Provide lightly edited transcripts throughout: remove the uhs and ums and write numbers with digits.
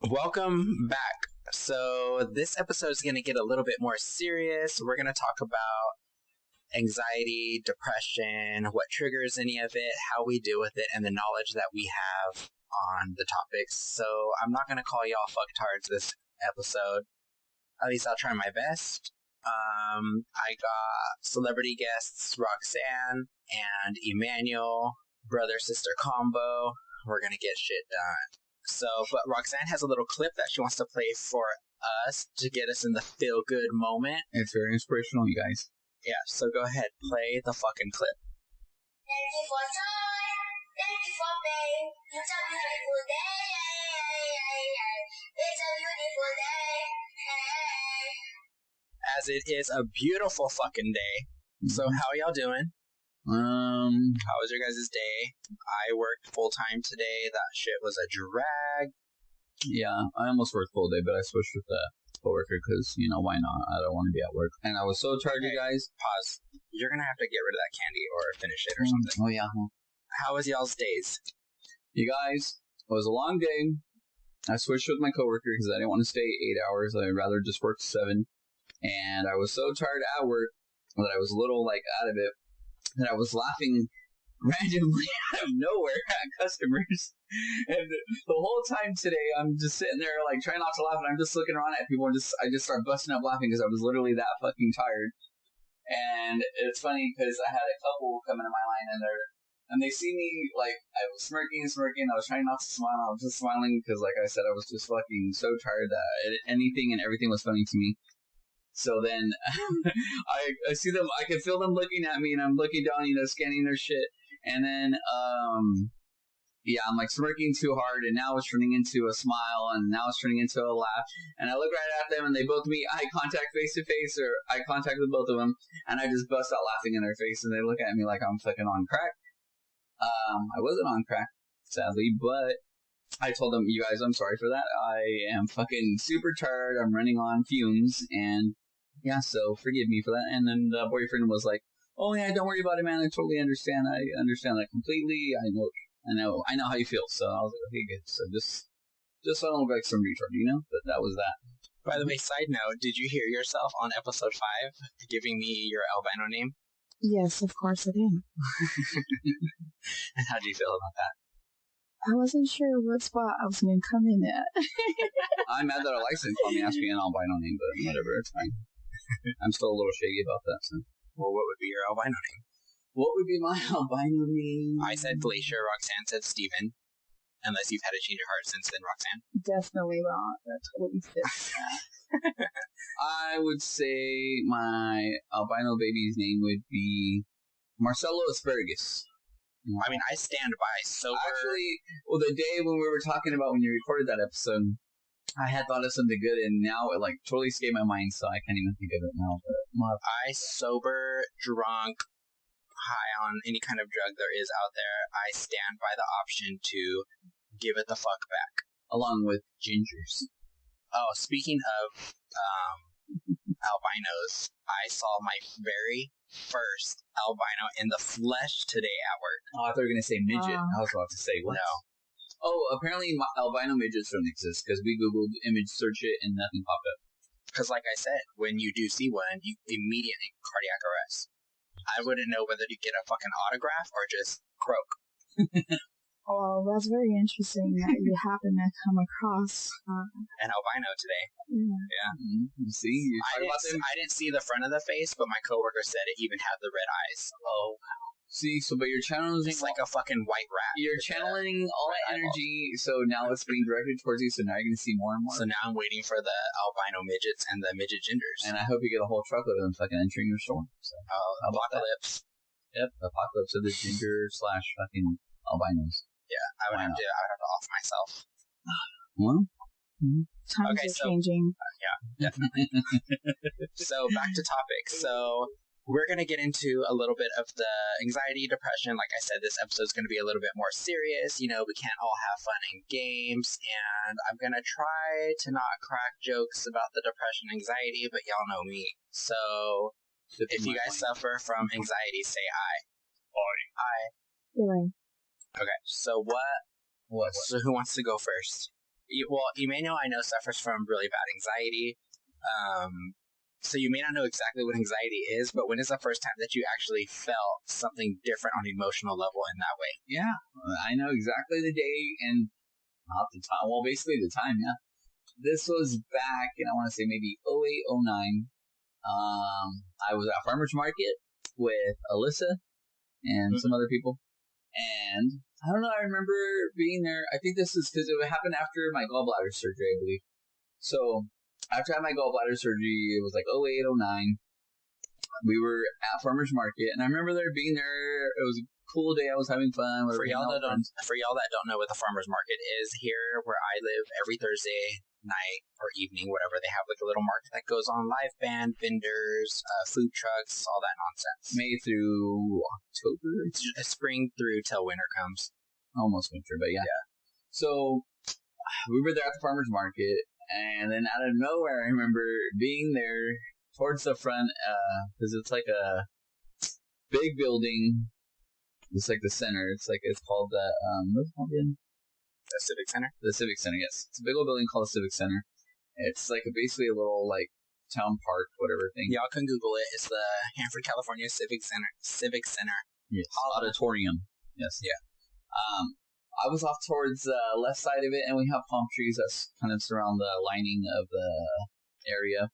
Welcome back. So this episode is going to get a little bit more serious. We're going to talk about anxiety, depression, what triggers any of it, how we deal with it, and the knowledge that we have on the topics. So I'm not going to call y'all fucktards this episode. At least I'll try my best. I got celebrity guests Roxanne and Emmanuel, brother-sister combo. We're going to get shit done. So, but Roxanne has a little clip that she wants to play for us to get us in the feel-good moment. It's very inspirational, you guys. Yeah, so go ahead, play the fucking clip. Thank you for joy, thank you for pain. It's a beautiful day. It's a beautiful day. As it is a beautiful fucking day. So how are y'all doing? How was your guys' day? I worked full-time today. That shit was a drag. Yeah, I almost worked full day, but I switched with the coworker because, why not? I don't want to be at work. And I was so tired, you guys. Pause. You're gonna have to get rid of that candy or finish it or something. Oh, yeah. How was y'all's days? You guys, it was a long day. I switched with my coworker because I didn't want to stay 8 hours. I'd rather just work 7. And I was so tired at work that I was a little, out of it. And I was laughing randomly out of nowhere at customers. And the whole time today, I'm just sitting there, trying not to laugh, and I'm just looking around at people, and I just start busting up laughing because I was literally that fucking tired. And it's funny because I had a couple come into my line, and they see me, I was smirking, I was trying not to smile, I was just smiling because, like I said, I was just fucking so tired that anything and everything was funny to me. So then I see them, I can feel them looking at me, and I'm looking down, scanning their shit. And then, I'm smirking too hard, and now it's turning into a smile, and now it's turning into a laugh. And I look right at them, and they both meet eye contact face to face, or eye contact with both of them, and I just bust out laughing in their face, and they look at me like I'm fucking on crack. I wasn't on crack, sadly, but I told them, you guys, I'm sorry for that. I am fucking super tired. I'm running on fumes, and yeah, so forgive me for that. And then the boyfriend was like, oh yeah, don't worry about it, man. I totally understand. I understand that completely. I know how you feel. So I was like, okay, good. So just so I don't look like some retard, But that was that. By the way, side note, did you hear yourself on episode 5 giving me your albino name? Yes, of course I did. And how do you feel about that? I wasn't sure what spot I was going to come in at. I'm mad that Alexa called me asking me an albino name, but whatever, it's fine. I'm still a little shady about that, so. Well, what would be your albino name? What would be my albino name? I said Glacier, Roxanne said Steven. Unless you've had a change of heart since then, Roxanne. Definitely not. That totally fits that. I would say my albino baby's name would be Marcelo Asparagus. I mean, I stand by sober. Actually, the day when we were talking about when you recorded that episode, I had thought of something good, and now it totally escaped my mind, so I can't even think of it now. But I sober, drunk, high on any kind of drug there is out there, I stand by the option to give it the fuck back. Along with gingers. Oh, speaking of albinos, I saw my very first albino in the flesh today at work. Oh, I thought you were going to say midget. I was about to say, what? No. Oh, apparently albino midgets don't exist, because we Googled image search it and nothing popped up. Because like I said, when you do see one, you immediately cardiac arrest. I wouldn't know whether to get a fucking autograph or just croak. Oh, that's very interesting that you happen to come across an albino today. Yeah. Mm-hmm. See, I didn't see the front of the face, but my coworker said it even had the red eyes. Oh, see, but you're channeling... It's like a fucking white rat. You're channeling all that energy, so now it's being directed towards you, so now you're going to see more and more. So now I'm waiting for the albino midgets and the midget gingers. And I hope you get a whole truckload of them fucking entering your store. So, apocalypse. Yep, apocalypse of the ginger / fucking albinos. Yeah, I would have to off myself. Well... Times are changing. Yeah, definitely. So, back to topic. So... we're going to get into a little bit of the anxiety, depression. Like I said, this episode is going to be a little bit more serious. We can't all have fun and games. And I'm going to try to not crack jokes about the depression and anxiety, but y'all know me. So if you guys suffer from anxiety, say I. You're right. Okay, so what? So who wants to go first? Emmanuel, I know, suffers from really bad anxiety. So you may not know exactly what anxiety is, but when is the first time that you actually felt something different on an emotional level in that way? Yeah, I know exactly the day and not the time. Well, basically the time, yeah. This was back in, I want to say maybe 08, 09. I was at Farmer's Market with Alyssa and some other people. And I don't know, I remember being there. I think this is because it happened after my gallbladder surgery, I believe. So after I had my gallbladder surgery, it was like 08, 09. We were at Farmer's Market, and I remember being there. It was a cool day. I was having fun. For y'all that don't know what the farmers market is, here where I live, every Thursday night or evening, whatever, they have like a little market that goes on, live band, vendors, food trucks, all that nonsense. May through October? It's spring through till winter comes. Almost winter, but yeah. So we were there at the farmer's market, and then out of nowhere, I remember being there towards the front, because it's like a big building. It's like the center. It's called the, what's it called again? The Civic Center? The Civic Center, yes. It's a big old building called the Civic Center. It's like basically a little, like, town park, whatever thing. Y'all can Google it. It's the Hanford, California Civic Center. Yes. Auditorium. Yes. Yeah. I was off towards the left side of it, and we have palm trees that kind of surround the lining of the area.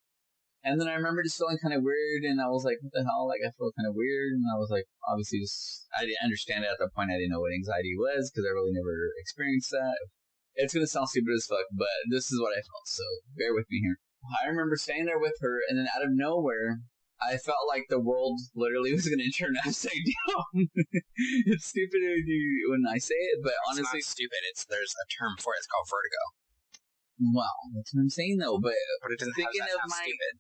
And then I remember just feeling kind of weird, and I was like, what the hell? Like, I feel kind of weird, and I was like, obviously I didn't understand it at that point. I didn't know what anxiety was, because I really never experienced that. It's going to sound stupid as fuck, but this is what I felt, so bear with me here. I remember staying there with her, and then out of nowhere, I felt like the world literally was going to turn upside down. It's stupid when I say it, but honestly... It's not stupid. There's a term for it. It's called vertigo. Well, that's what I'm saying, though, but it doesn't sound stupid.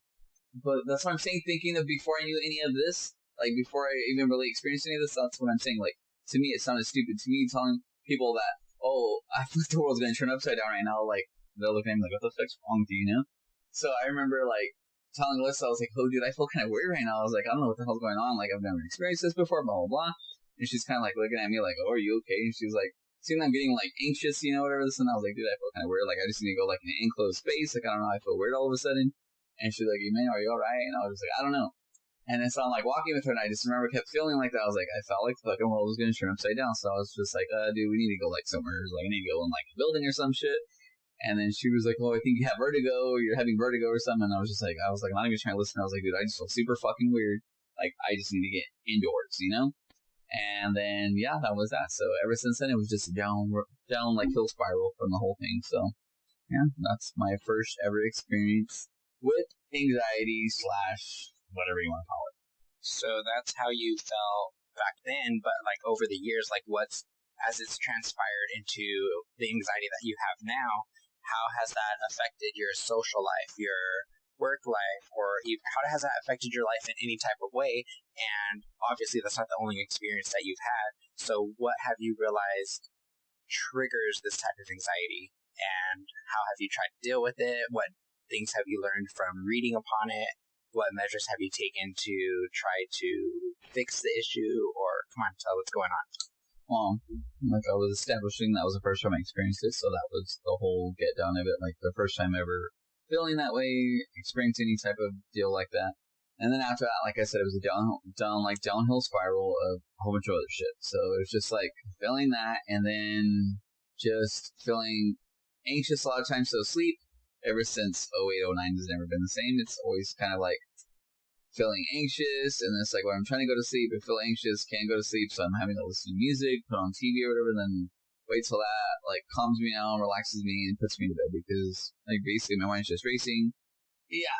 But that's what I'm saying, thinking of before I knew any of this, like before I even really experienced any of this, that's what I'm saying. Like, to me, it sounded stupid. To me, telling people that, oh, I think the world's going to turn upside down right now, like, they're looking at me like, what the fuck's wrong with you, you know? So I remember, like, telling Alyssa, I was like, oh, dude, I feel kind of weird right now. I was like, I don't know what the hell's going on. Like, I've never experienced this before, blah, blah, blah. And she's kind of, like, looking at me like, oh, are you okay? And she was like, seeing I'm getting, like, anxious, you know, whatever this, and I was like, dude, I feel kind of weird. Like, I just need to go, like, in an enclosed space. Like, I don't know, I feel weird all of a sudden. And she's like, man, are you alright? And I was just like, I don't know. And then so I'm like walking with her, and I just remember kept feeling like that. I was like, I felt like the fucking world was going to turn upside down. So I was just like, dude, we need to go like somewhere. Like, I need to go in like a building or some shit. And then she was like, oh, I think you have vertigo. Or you're having vertigo or something. And I was like, not even trying to listen. I was like, dude, I just feel super fucking weird. Like, I just need to get indoors, you know? And then, yeah, that was that. So ever since then, it was just down like hill spiral from the whole thing. So, yeah, that's my first ever experience with anxiety / whatever you want to call it. So that's how you felt back then, but like over the years, like as it's transpired into the anxiety that you have now, how has that affected your social life, your work life, or even, how has that affected your life in any type of way? And obviously that's not the only experience that you've had. So what have you realized triggers this type of anxiety, and how have you tried to deal with it? What things have you learned from reading upon it? What measures have you taken to try to fix the issue? Or come on, tell what's going on. Well, like I was establishing, that was the first time I experienced it, so that was the whole get down of it. Like the first time ever feeling that way, experiencing any type of deal like that. And then after that, like I said, it was a downhill spiral of a whole bunch of other shit. So it was just like feeling that, and then just feeling anxious a lot of times. So sleep, ever since 08, 09 has never been the same. It's always kind of like feeling anxious, and it's like when I'm trying to go to sleep, I feel anxious, can't go to sleep, so I'm having to listen to music, put on TV or whatever, then wait till that like calms me down, relaxes me, and puts me to bed, because like basically my mind's just racing. Yeah,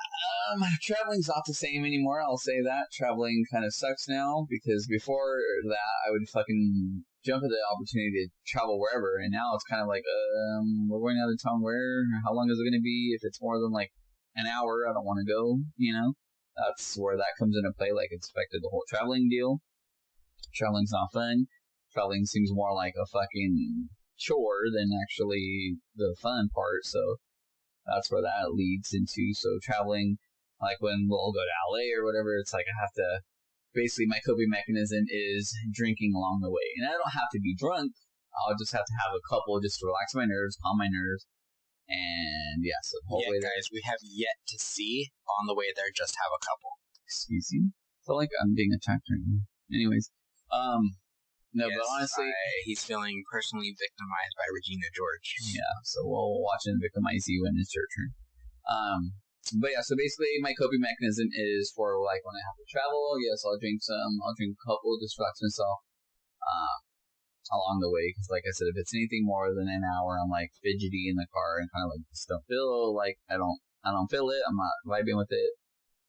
traveling's not the same anymore, I'll say that. Traveling kind of sucks now, because before that I would fucking jump at the opportunity to travel wherever, and now it's kind of like, we're going out of town where? How long is it going to be? If it's more than like an hour, I don't want to go, you know? That's where that comes into play, like it's affected the whole traveling deal. Traveling's not fun. Traveling seems more like a fucking chore than actually the fun part, so that's where that leads into. So traveling, like when we'll go to LA or whatever, it's like I have to, basically my coping mechanism is drinking along the way. And I don't have to be drunk. I'll just have to have a couple just to relax my nerves, calm my nerves. And yeah, so the whole way there. Guys, we have yet to see. On the way there, just have a couple. Excuse you? I feel like I'm being attacked right now. Anyways, no, yes, but honestly, he's feeling personally victimized by Regina George. Yeah, so we'll watch and victimize you when it's your turn. But yeah, so basically my coping mechanism is for like when I have to travel. Yes, I'll drink a couple, just relax myself. Along the way, because like I said, if it's anything more than an hour, I'm like fidgety in the car and kind of like just don't feel like I don't feel it. I'm not vibing with it.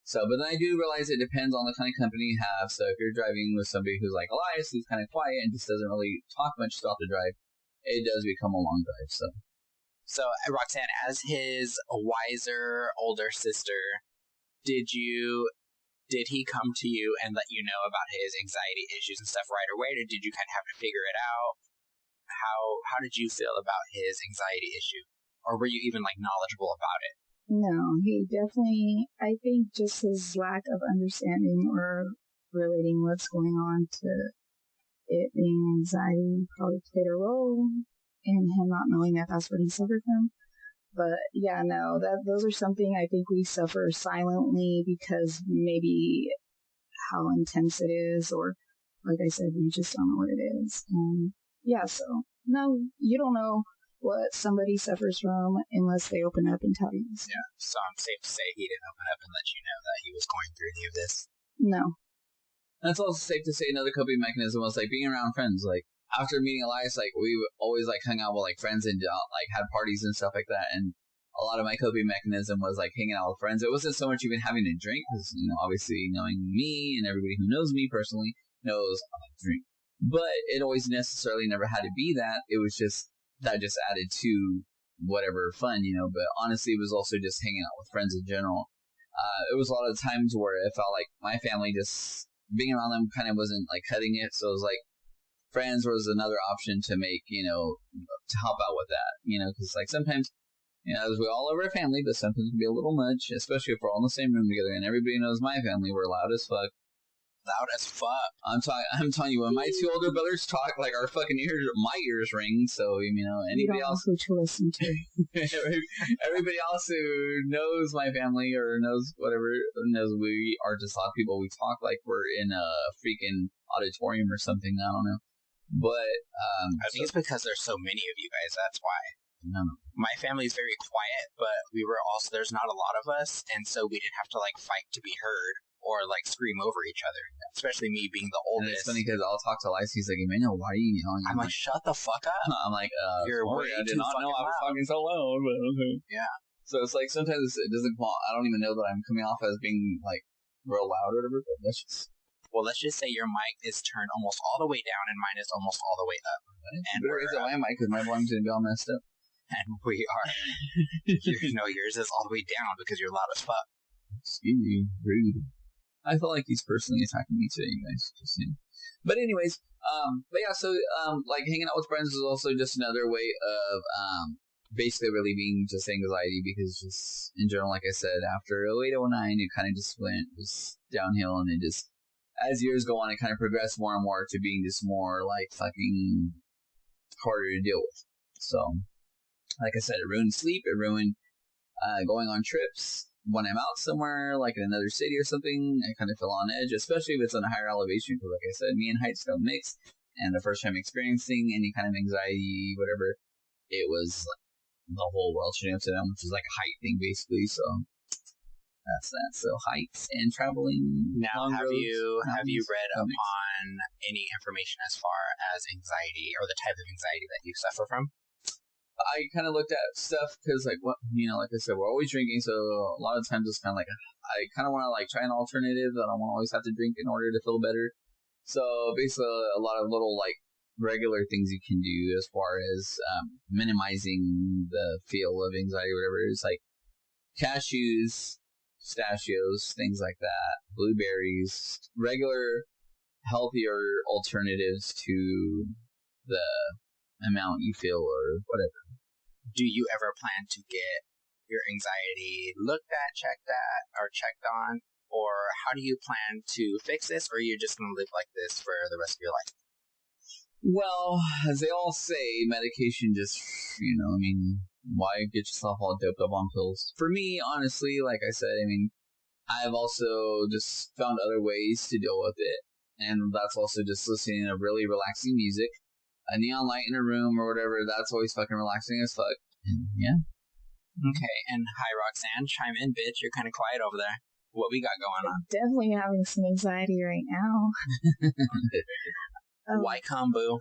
So, but then I do realize it depends on the kind of company you have. So if you're driving with somebody who's like Elias, who's kind of quiet and just doesn't really talk much throughout the drive, it does become a long drive. So Roxanne, as his wiser older sister, did he come to you and let you know about his anxiety issues and stuff right away, or did you kind of have to figure it out? How did you feel about his anxiety issue? Or were you even like knowledgeable about it? No, he definitely, I think just his lack of understanding or relating what's going on to it being anxiety probably played a role in him not knowing that that's what he suffered from. But yeah, no, those are something I think we suffer silently because maybe how intense it is, or like I said, we just don't know what it is. Yeah, so no, you don't know what somebody suffers from unless they open up and tell you. Yeah, so I'm safe to say he didn't open up and let you know that he was going through any of this. No. That's also safe to say another coping mechanism was like being around friends. Like after meeting Elias, like we always like hung out with like friends and like had parties and stuff like that. And a lot of my coping mechanism was like hanging out with friends. It wasn't so much even having to drink because, obviously knowing me and everybody who knows me personally knows I like to drink. But it always necessarily never had to be that. It was just that just added to whatever fun, But honestly, it was also just hanging out with friends in general. It was a lot of times where it felt like my family just being around them kind of wasn't like cutting it. So it was like friends was another option to make, to help out with that, because like sometimes, as we all love our family, but sometimes it can be a little much, especially if we're all in the same room together and everybody knows my family, we're loud as fuck. Loud as fuck. I'm telling you, when my two older brothers talk, like our fucking my ears ring. So anybody else who to listen to. everybody else who knows my family or knows whatever knows we are just loud people. We talk like we're in a freaking auditorium or something. I don't know, but I think it's because there's so many of you guys. That's why. No. My family's very quiet, but there's not a lot of us, and so we didn't have to like fight to be heard or like scream over each other, especially me being the oldest. And it's funny because I'll talk to Elias, he's like, Emmanuel, why are you yelling? I'm like, shut the fuck up. I'm like, you're sorry, way I did too not know I was loud. talking so loud, but okay. Yeah. So it's like sometimes it doesn't come out, I don't even know that I'm coming off as being like real loud or whatever, but that's just... Well, let's just say your mic is turned almost all the way down and mine is almost all the way up. And better raise my mic because my volume's going to be all messed up. And we are. Yours is all the way down because you're loud as fuck. Excuse me, rude. I felt like he's personally attacking me today, you guys. Just saying. But anyways, but yeah, so like hanging out with friends is also just another way of basically relieving just anxiety because just in general, like I said, after 08, 09, it kind of just went downhill and it just, as years go on, it kind of progressed more and more to being just more like fucking harder to deal with. So, like I said, it ruined sleep, it ruined going on trips. When I'm out somewhere, like in another city or something, I kind of feel on edge, especially if it's on a higher elevation, because like I said, me and heights don't mix, and the first time experiencing any kind of anxiety, whatever, it was like the whole world shooting upside down, which is like a height thing, basically, so that's that. So heights and traveling. Now, have you read upon any information as far as anxiety, or the type of anxiety that you suffer from? I kind of looked at stuff because, like, what like I said, we're always drinking, so a lot of times it's kind of like I kind of want to like try an alternative. I don't want to always have to drink in order to feel better. So basically, a lot of little like regular things you can do as far as minimizing the feel of anxiety, or whatever. It's like cashews, pistachios, things like that, blueberries, regular, healthier alternatives to the amount you feel or whatever. Do you ever plan to get your anxiety looked at, checked on, or how do you plan to fix this, or are you just going to live like this for the rest of your life? Well, as they all say, medication just, Why get yourself all doped up on pills? For me, honestly, like I said, I mean, I've also just found other ways to deal with it. And that's also just listening to really relaxing music. A neon light in a room or whatever, that's always fucking relaxing as fuck. And yeah. Okay, and hi Roxanne, chime in, bitch. You're kind of quiet over there. What we got going on? Definitely having some anxiety right now. Why come, boo?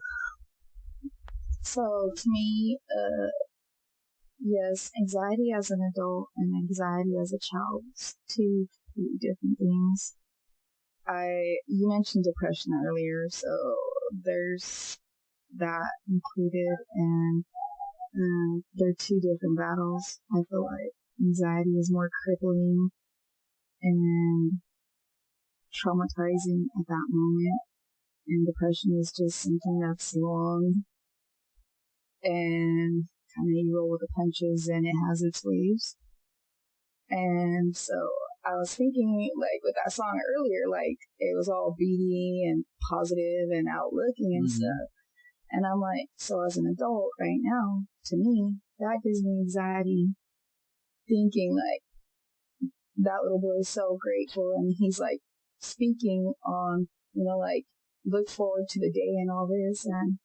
So to me, yes, anxiety as an adult and anxiety as a child is two completely different things. You mentioned depression earlier, so there's that included, and they're two different battles. I feel like anxiety is more crippling and traumatizing at that moment, and depression is just something that's long and kind of you roll with the punches, and it has its waves. And so I was thinking, like, with that song earlier, like, it was all beaty and positive and outlooking and stuff. And I'm like, so as an adult right now, to me, that gives me anxiety thinking, like, that little boy is so grateful, and he's, like, speaking on, like, look forward to the day and all this, and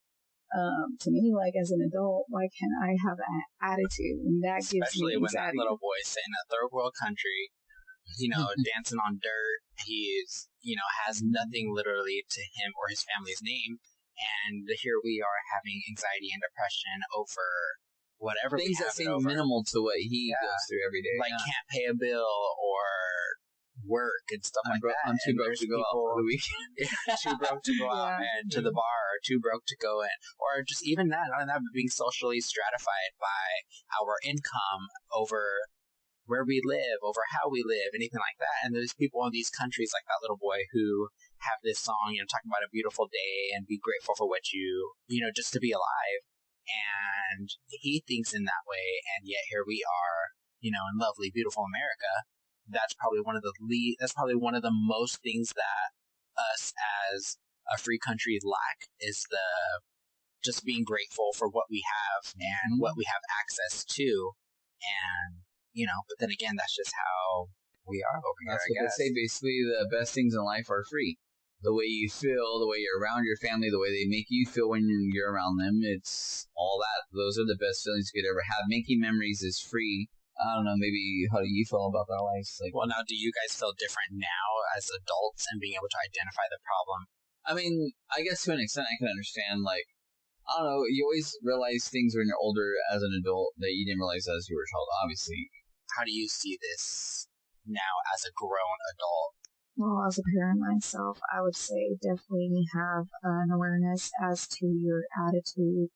to me, like, as an adult, why can't I have an attitude? And that gives me Especially when that anxiety. little boy's in a third world country, dancing on dirt. He's, has nothing literally to him or his family's name. And here we are having anxiety and depression over whatever things that seem minimal to what he goes through every day. Like can't pay a bill or work and stuff like that. I'm too broke to go out for the weekend. Too broke to go out and to the bar, or too broke to go in, or just even that, not that being socially stratified by our income over where we live, over how we live, anything like that. And there's people in these countries like that little boy who have this song, talking about a beautiful day and be grateful for what just to be alive. And he thinks in that way, and yet here we are, in lovely, beautiful America. That's probably one of the most things that us as a free country lack, is the just being grateful for what we have and what we have access to. And but then again, that's just how we are over here. That's what they say. Basically, the best things in life are free. The way you feel, the way you're around your family, the way they make you feel when you're around them, it's all that. Those are the best feelings you could ever have. Making memories is free. I don't know, maybe how do you feel about that, Lice? Like, well, now, do you guys feel different now as adults and being able to identify the problem? I mean, I guess to an extent I can understand, like, I don't know, you always realize things when you're older as an adult that you didn't realize as you were a child, obviously. How do you see this now as a grown adult? Well, as a parent myself, I would say definitely have an awareness as to your attitude,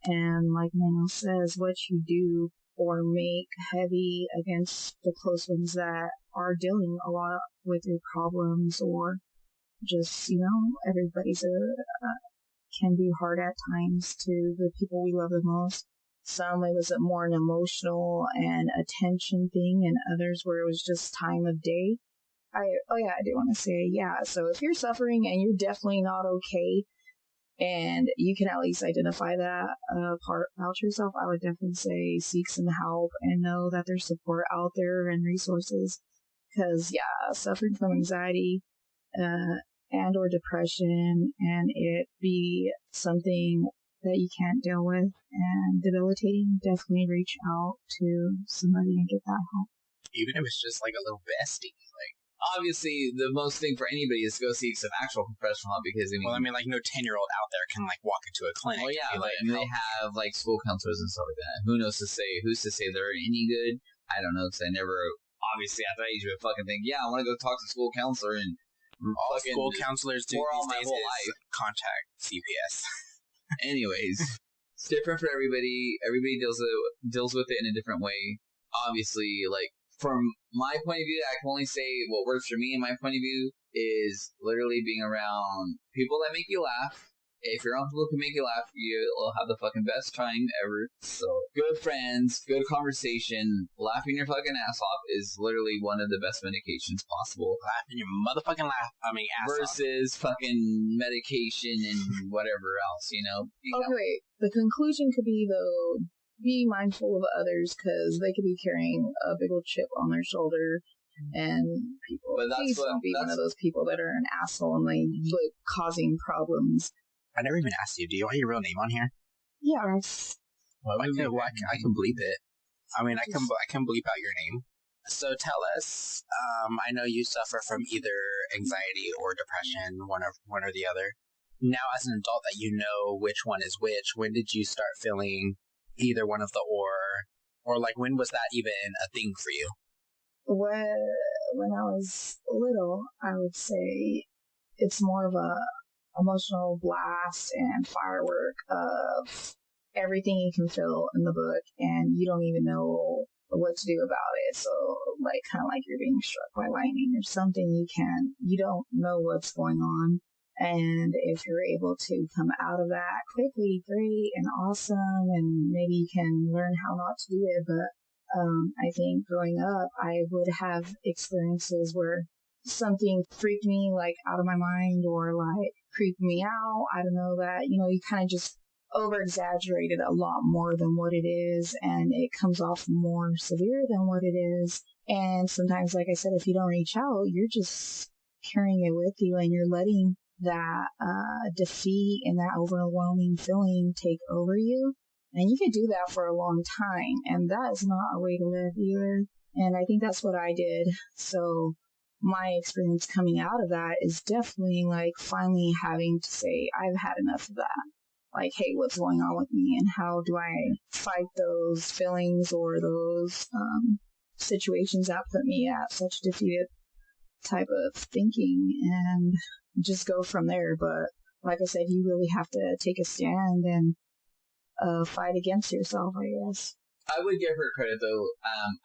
and like Manuel says, what you do or make heavy against the close ones that are dealing a lot with your problems, or just, everybody's can be hard at times to the people we love the most. Some, it was more an emotional and attention thing, and others where it was just time of day. I do want to say, so if you're suffering and you're definitely not okay, and you can at least identify that part about yourself, I would definitely say seek some help and know that there's support out there and resources. Because, suffering from anxiety and or depression, and it be something that you can't deal with and debilitating, definitely reach out to somebody and get that help. Even if it's just like a little bestie, like. Obviously, the most thing for anybody is to go seek some actual professional help, because no 10-year-old out there can like walk into a clinic. Oh yeah, they have like school counselors and stuff like that. Who's to say they're any good? I don't know, because I never, obviously at that age would fucking think, I want to go talk to a school counselor, and all school counselors do all these my days whole is life. Contact CPS. Anyways, it's different for everybody. Everybody deals with it in a different way. Obviously, like, from my point of view, I can only say what works for me. And my point of view is literally being around people that make you laugh. If you're around people who can make you laugh, you'll have the fucking best time ever. So, good friends, good conversation, laughing your fucking ass off is literally one of the best medications possible. Laughing your motherfucking ass versus off. Fucking medication and whatever else, Okay, wait. The conclusion could be, though, be mindful of others because they could be carrying a big old chip on their shoulder. And people, please don't be one of those people that are an asshole and like causing problems. I never even asked you. Do you want your real name on here? Yeah, I can bleep it. I mean, I can bleep out your name. So tell us. I know you suffer from either anxiety or depression, one or the other. Now, as an adult, that you know which one is which. When did you start feeling either one of the or like when was that even a thing for you? When I was little, I would say it's more of a emotional blast and firework of everything you can feel in the book, and you don't even know what to do about it. So, like, kind of like you're being struck by lightning or something. You don't know what's going on. And if you're able to come out of that quickly, great and awesome, and maybe you can learn how not to do it. But I think growing up, I would have experiences where something freaked me like out of my mind or like creeped me out. I don't know, that, you kind of just over exaggerated a lot more than what it is, and it comes off more severe than what it is. And sometimes, like I said, if you don't reach out, you're just carrying it with you, and you're letting that defeat and that overwhelming feeling take over you. And you can do that for a long time, and that is not a way to live either. And I think that's what I did. So my experience coming out of that is definitely like finally having to say, I've had enough of that. Like, hey, what's going on with me, and how do I fight those feelings or those situations that put me at such defeated type of thinking, and just go from there. But like I said, you really have to take a stand and fight against yourself, I guess. I would give her credit, though.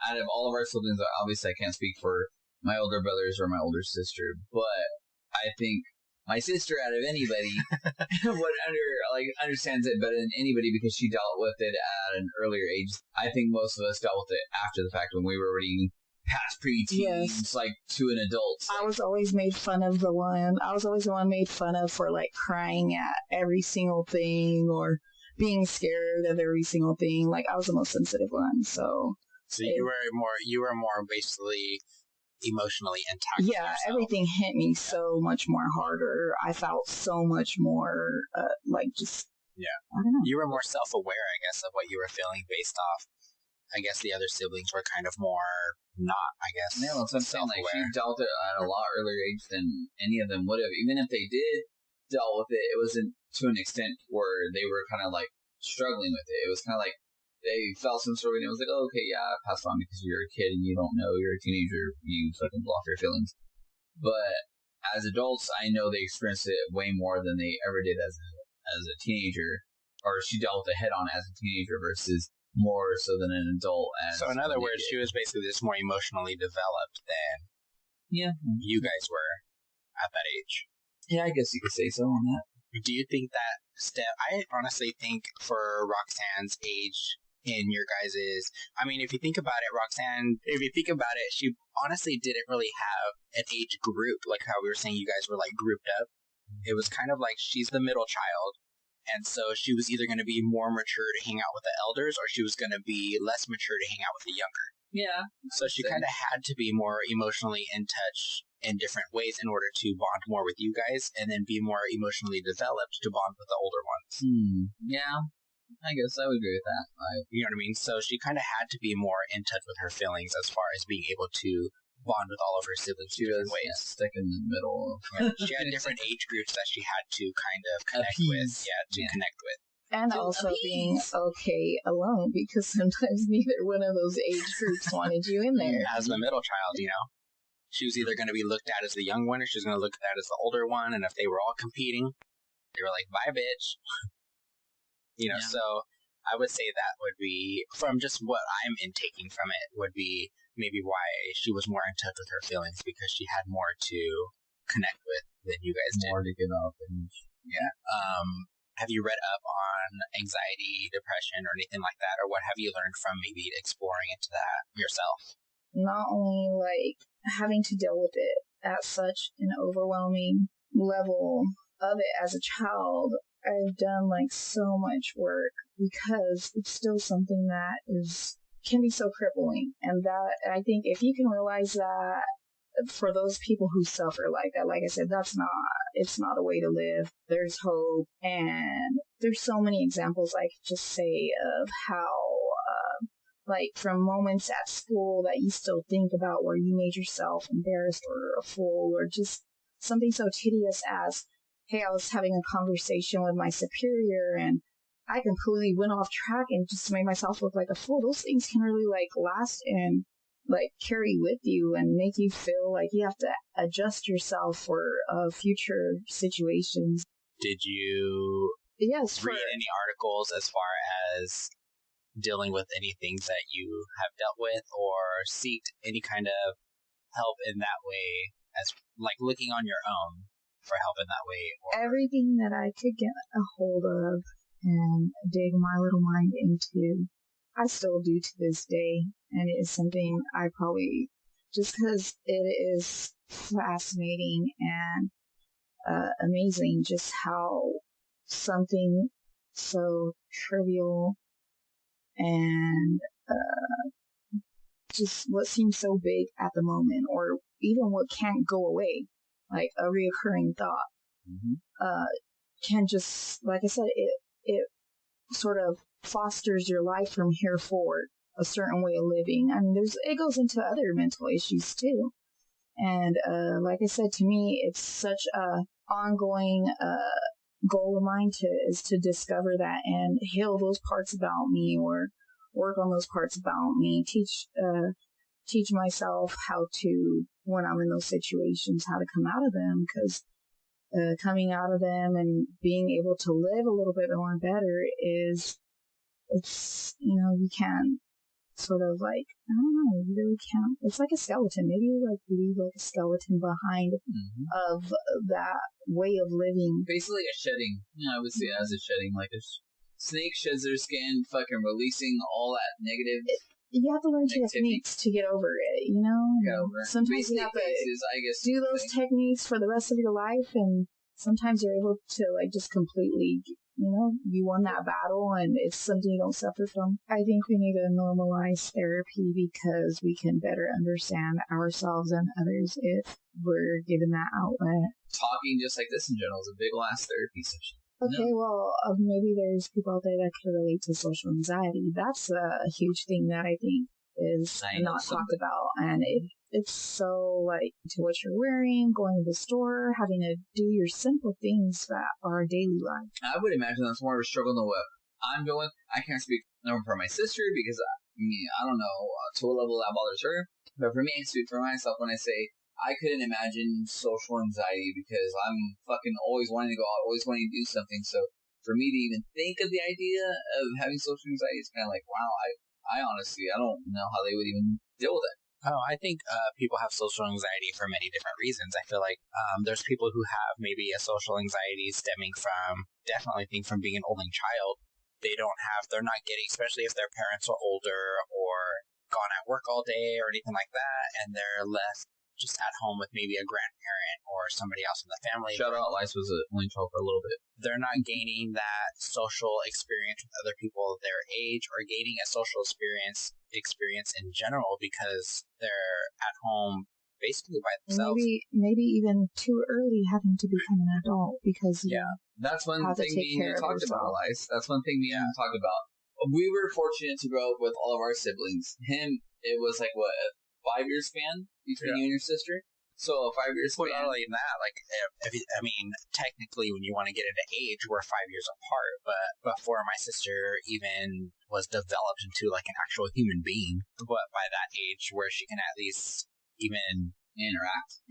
Out of all of our siblings, obviously I can't speak for my older brothers or my older sister, but I think my sister, out of anybody, understands it better than anybody because she dealt with it at an earlier age. I think most of us dealt with it after the fact when we were already past preteens, yes, like to an adult. I was always made fun of the one. I was always the one made fun of for like crying at every single thing or being scared of every single thing. Like, I was the most sensitive one. So you were more basically emotionally intact. Yeah, everything hit me so much more harder. I felt so much more like just. Yeah. I don't know. You were more self-aware, I guess, of what you were feeling based off. I guess the other siblings were kind of more not, I guess. Yeah, well, something like she dealt it at a lot earlier age than any of them would have. Even if they did dealt with it, it wasn't to an extent where they were kind of like struggling with it. It was kind of like they felt some sort of, and it was like, oh, okay, yeah, I passed on because you're a kid and you don't know, you're a teenager, you fucking block your feelings. But as adults, I know they experienced it way more than they ever did as a teenager, or she dealt with it head on as a teenager versus more so than an adult. So in other words, she was basically just more emotionally developed than you guys were at that age. Yeah, I guess you could say so on that. Do you think that I honestly think for Roxanne's age in your guys's, I mean, if you think about it, Roxanne, she honestly didn't really have an age group, like how we were saying you guys were like grouped up. It was kind of like she's the middle child, and so she was either going to be more mature to hang out with the elders, or she was going to be less mature to hang out with the younger. Yeah. So she kind of had to be more emotionally in touch in different ways in order to bond more with you guys, and then be more emotionally developed to bond with the older ones. Yeah. I guess I would agree with that. You know what I mean? So she kind of had to be more in touch with her feelings as far as being able to bond with all of her siblings in different ways. Stuck in the middle. She had different age groups that she had to kind of connect with. Connect with. And also being okay alone, because sometimes neither one of those age groups wanted you in there. As the middle child, she was either going to be looked at as the young one, or she was going to look at as the older one, and if they were all competing, they were like, bye, bitch. So I would say that would be, from just what I'm intaking from it, would be maybe why she was more in touch with her feelings, because she had more to connect with than you guys did. More to give up. Yeah. Have you read up on anxiety, depression, or anything like that? Or what have you learned from maybe exploring into that yourself? Not only like having to deal with it at such an overwhelming level of it as a child, I've done like so much work because it's still something that can be so crippling. And that, I think if you can realize that for those people who suffer like that, like I said, it's not a way to live. There's hope. And there's so many examples I could just say of how, like from moments at school that you still think about where you made yourself embarrassed or a fool, or just something so tedious as, hey, I was having a conversation with my superior and I completely went off track and just made myself look like a fool. Those things can really like last and like carry with you and make you feel like you have to adjust yourself for future situations. Did you read any articles as far as dealing with any things that you have dealt with, or seek any kind of help in that way, as like looking on your own for help in that way? Or... Everything that I could get a hold of and dig my little mind into, I still do to this day. And it is something I probably, just because it is fascinating and amazing just how something so trivial and just what seems so big at the moment, or even what can't go away, like a reoccurring thought, can just, like I said, it sort of fosters your life from here forward, a certain way of living. I mean, it goes into other mental issues too. And like I said, to me, it's such a ongoing goal of mine is to discover that and heal those parts about me, or work on those parts about me, teach myself how to, when I'm in those situations, how to come out of them, because coming out of them and being able to live a little bit more better you can't sort of like, I don't know, you really can't. It's like a skeleton. Maybe you like leave like a skeleton behind of that way of living. Basically a shedding. Yeah, I would see it as a shedding. Like a snake sheds their skin, fucking releasing all that negative. You have to learn techniques to get over it, you know? Sometimes you have to do those techniques for the rest of your life, and sometimes you're able to like just completely, you won that battle and it's something you don't suffer from. I think we need to normalize therapy because we can better understand ourselves and others if we're given that outlet. Talking just like this in general is a big last therapy session. Okay, well, maybe there's people out there that can relate to social anxiety. That's a huge thing that I think is not talked about. And it's so like to what you're wearing, going to the store, having to do your simple things that are daily life. I would imagine that's more of a struggle than what I'm doing. I can't speak for my sister because I don't know to what level that bothers her. But for me, I speak for myself when I say I couldn't imagine social anxiety because I'm fucking always wanting to go out, always wanting to do something. So for me to even think of the idea of having social anxiety is kind of like, wow, I honestly, I don't know how they would even deal with it. Oh, I think people have social anxiety for many different reasons. I feel like there's people who have maybe a social anxiety stemming from, definitely think from being an only child. They're not getting, especially if their parents are older or gone at work all day or anything like that, and they're left just at home with maybe a grandparent or somebody else in the family. Shout out, Lice was an only child for a little bit. They're not gaining that social experience with other people their age, or gaining a social experience in general because they're at home basically by themselves. Maybe even too early having to become an adult because that's one thing me and you talked about, Lice. That's one thing me and you talked about. We were fortunate to grow up with all of our siblings. It was like what, a 5-year span between you and your sister? So a 5-year span. Well, not only that, like, technically when you want to get into age, we're 5 years apart, but before my sister even was developed into like an actual human being, but by that age where she can at least even interact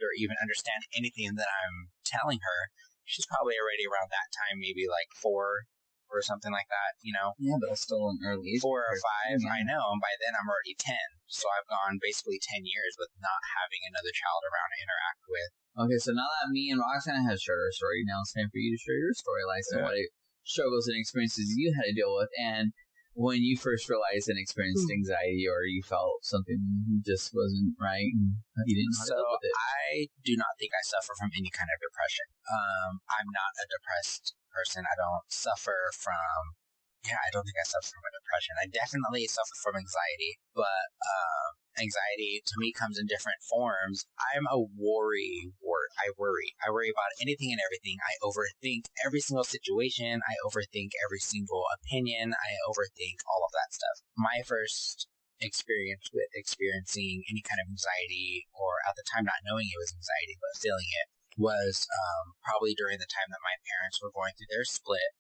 or even understand anything that I'm telling her, she's probably already around that time, maybe like 4 or something like that, Yeah, but that's still an early age. 4 or 5, I know, and by then I'm already 10, so I've gone basically 10 years with not having another child around to interact with. Okay, so now that me and Roxanne have shared our story, now it's time for you to share your story, like what struggles and experiences you had to deal with, and when you first realized and experienced anxiety, or you felt something just wasn't right, and you didn't know how to deal with it. I do not think I suffer from any kind of depression. I'm not a depressed person. I don't suffer from, I don't think I suffer from a depression. I definitely suffer from anxiety, but anxiety to me comes in different forms. I'm a I worry about anything and everything. I overthink every single situation. I overthink every single opinion. I overthink all of that stuff. My first experience with experiencing any kind of anxiety, or at the time not knowing it was anxiety but feeling it, was probably during the time that my parents were going through their split.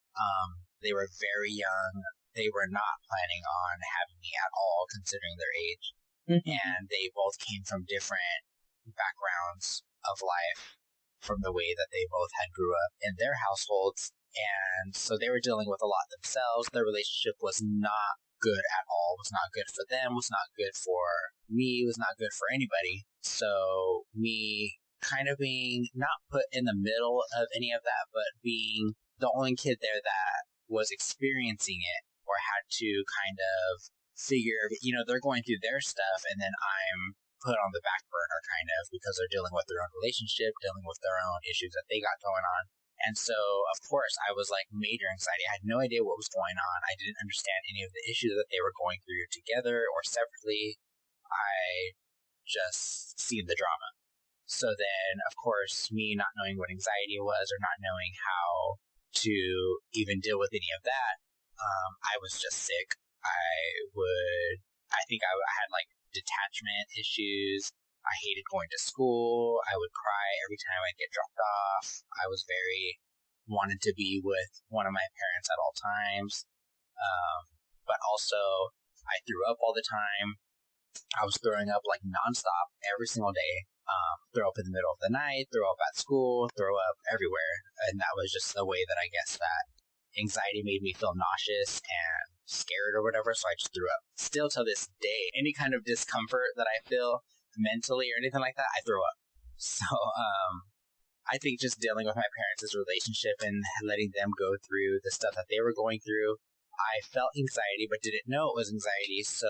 They were very young. They were not planning on having me at all, considering their age. And they both came from different backgrounds of life from the way that they both had grew up in their households. And so they were dealing with a lot themselves. Their relationship was not good at all, was not good for them, was not good for me, was not good for anybody. So me kind of being not put in the middle of any of that, but being the only kid there that was experiencing it or had to kind of figure, they're going through their stuff and then I'm put on the back burner kind of because they're dealing with their own relationship, dealing with their own issues that they got going on. And so, of course, I was like major anxiety. I had no idea what was going on. I didn't understand any of the issues that they were going through together or separately. I just seen the drama. So then, of course, me not knowing what anxiety was or not knowing how to even deal with any of that, I was just sick. I think I had like detachment issues. I hated going to school. I would cry every time I'd get dropped off. I was wanted to be with one of my parents at all times. But also, I threw up all the time. I was throwing up like nonstop every single day. Throw up in the middle of the night, throw up at school, throw up everywhere. And that was just the way that I guess that anxiety made me feel nauseous and scared or whatever, so I just threw up. Still to this day, any kind of discomfort that I feel mentally or anything like that, I throw up. So, I think just dealing with my parents' relationship and letting them go through the stuff that they were going through, I felt anxiety but didn't know it was anxiety, so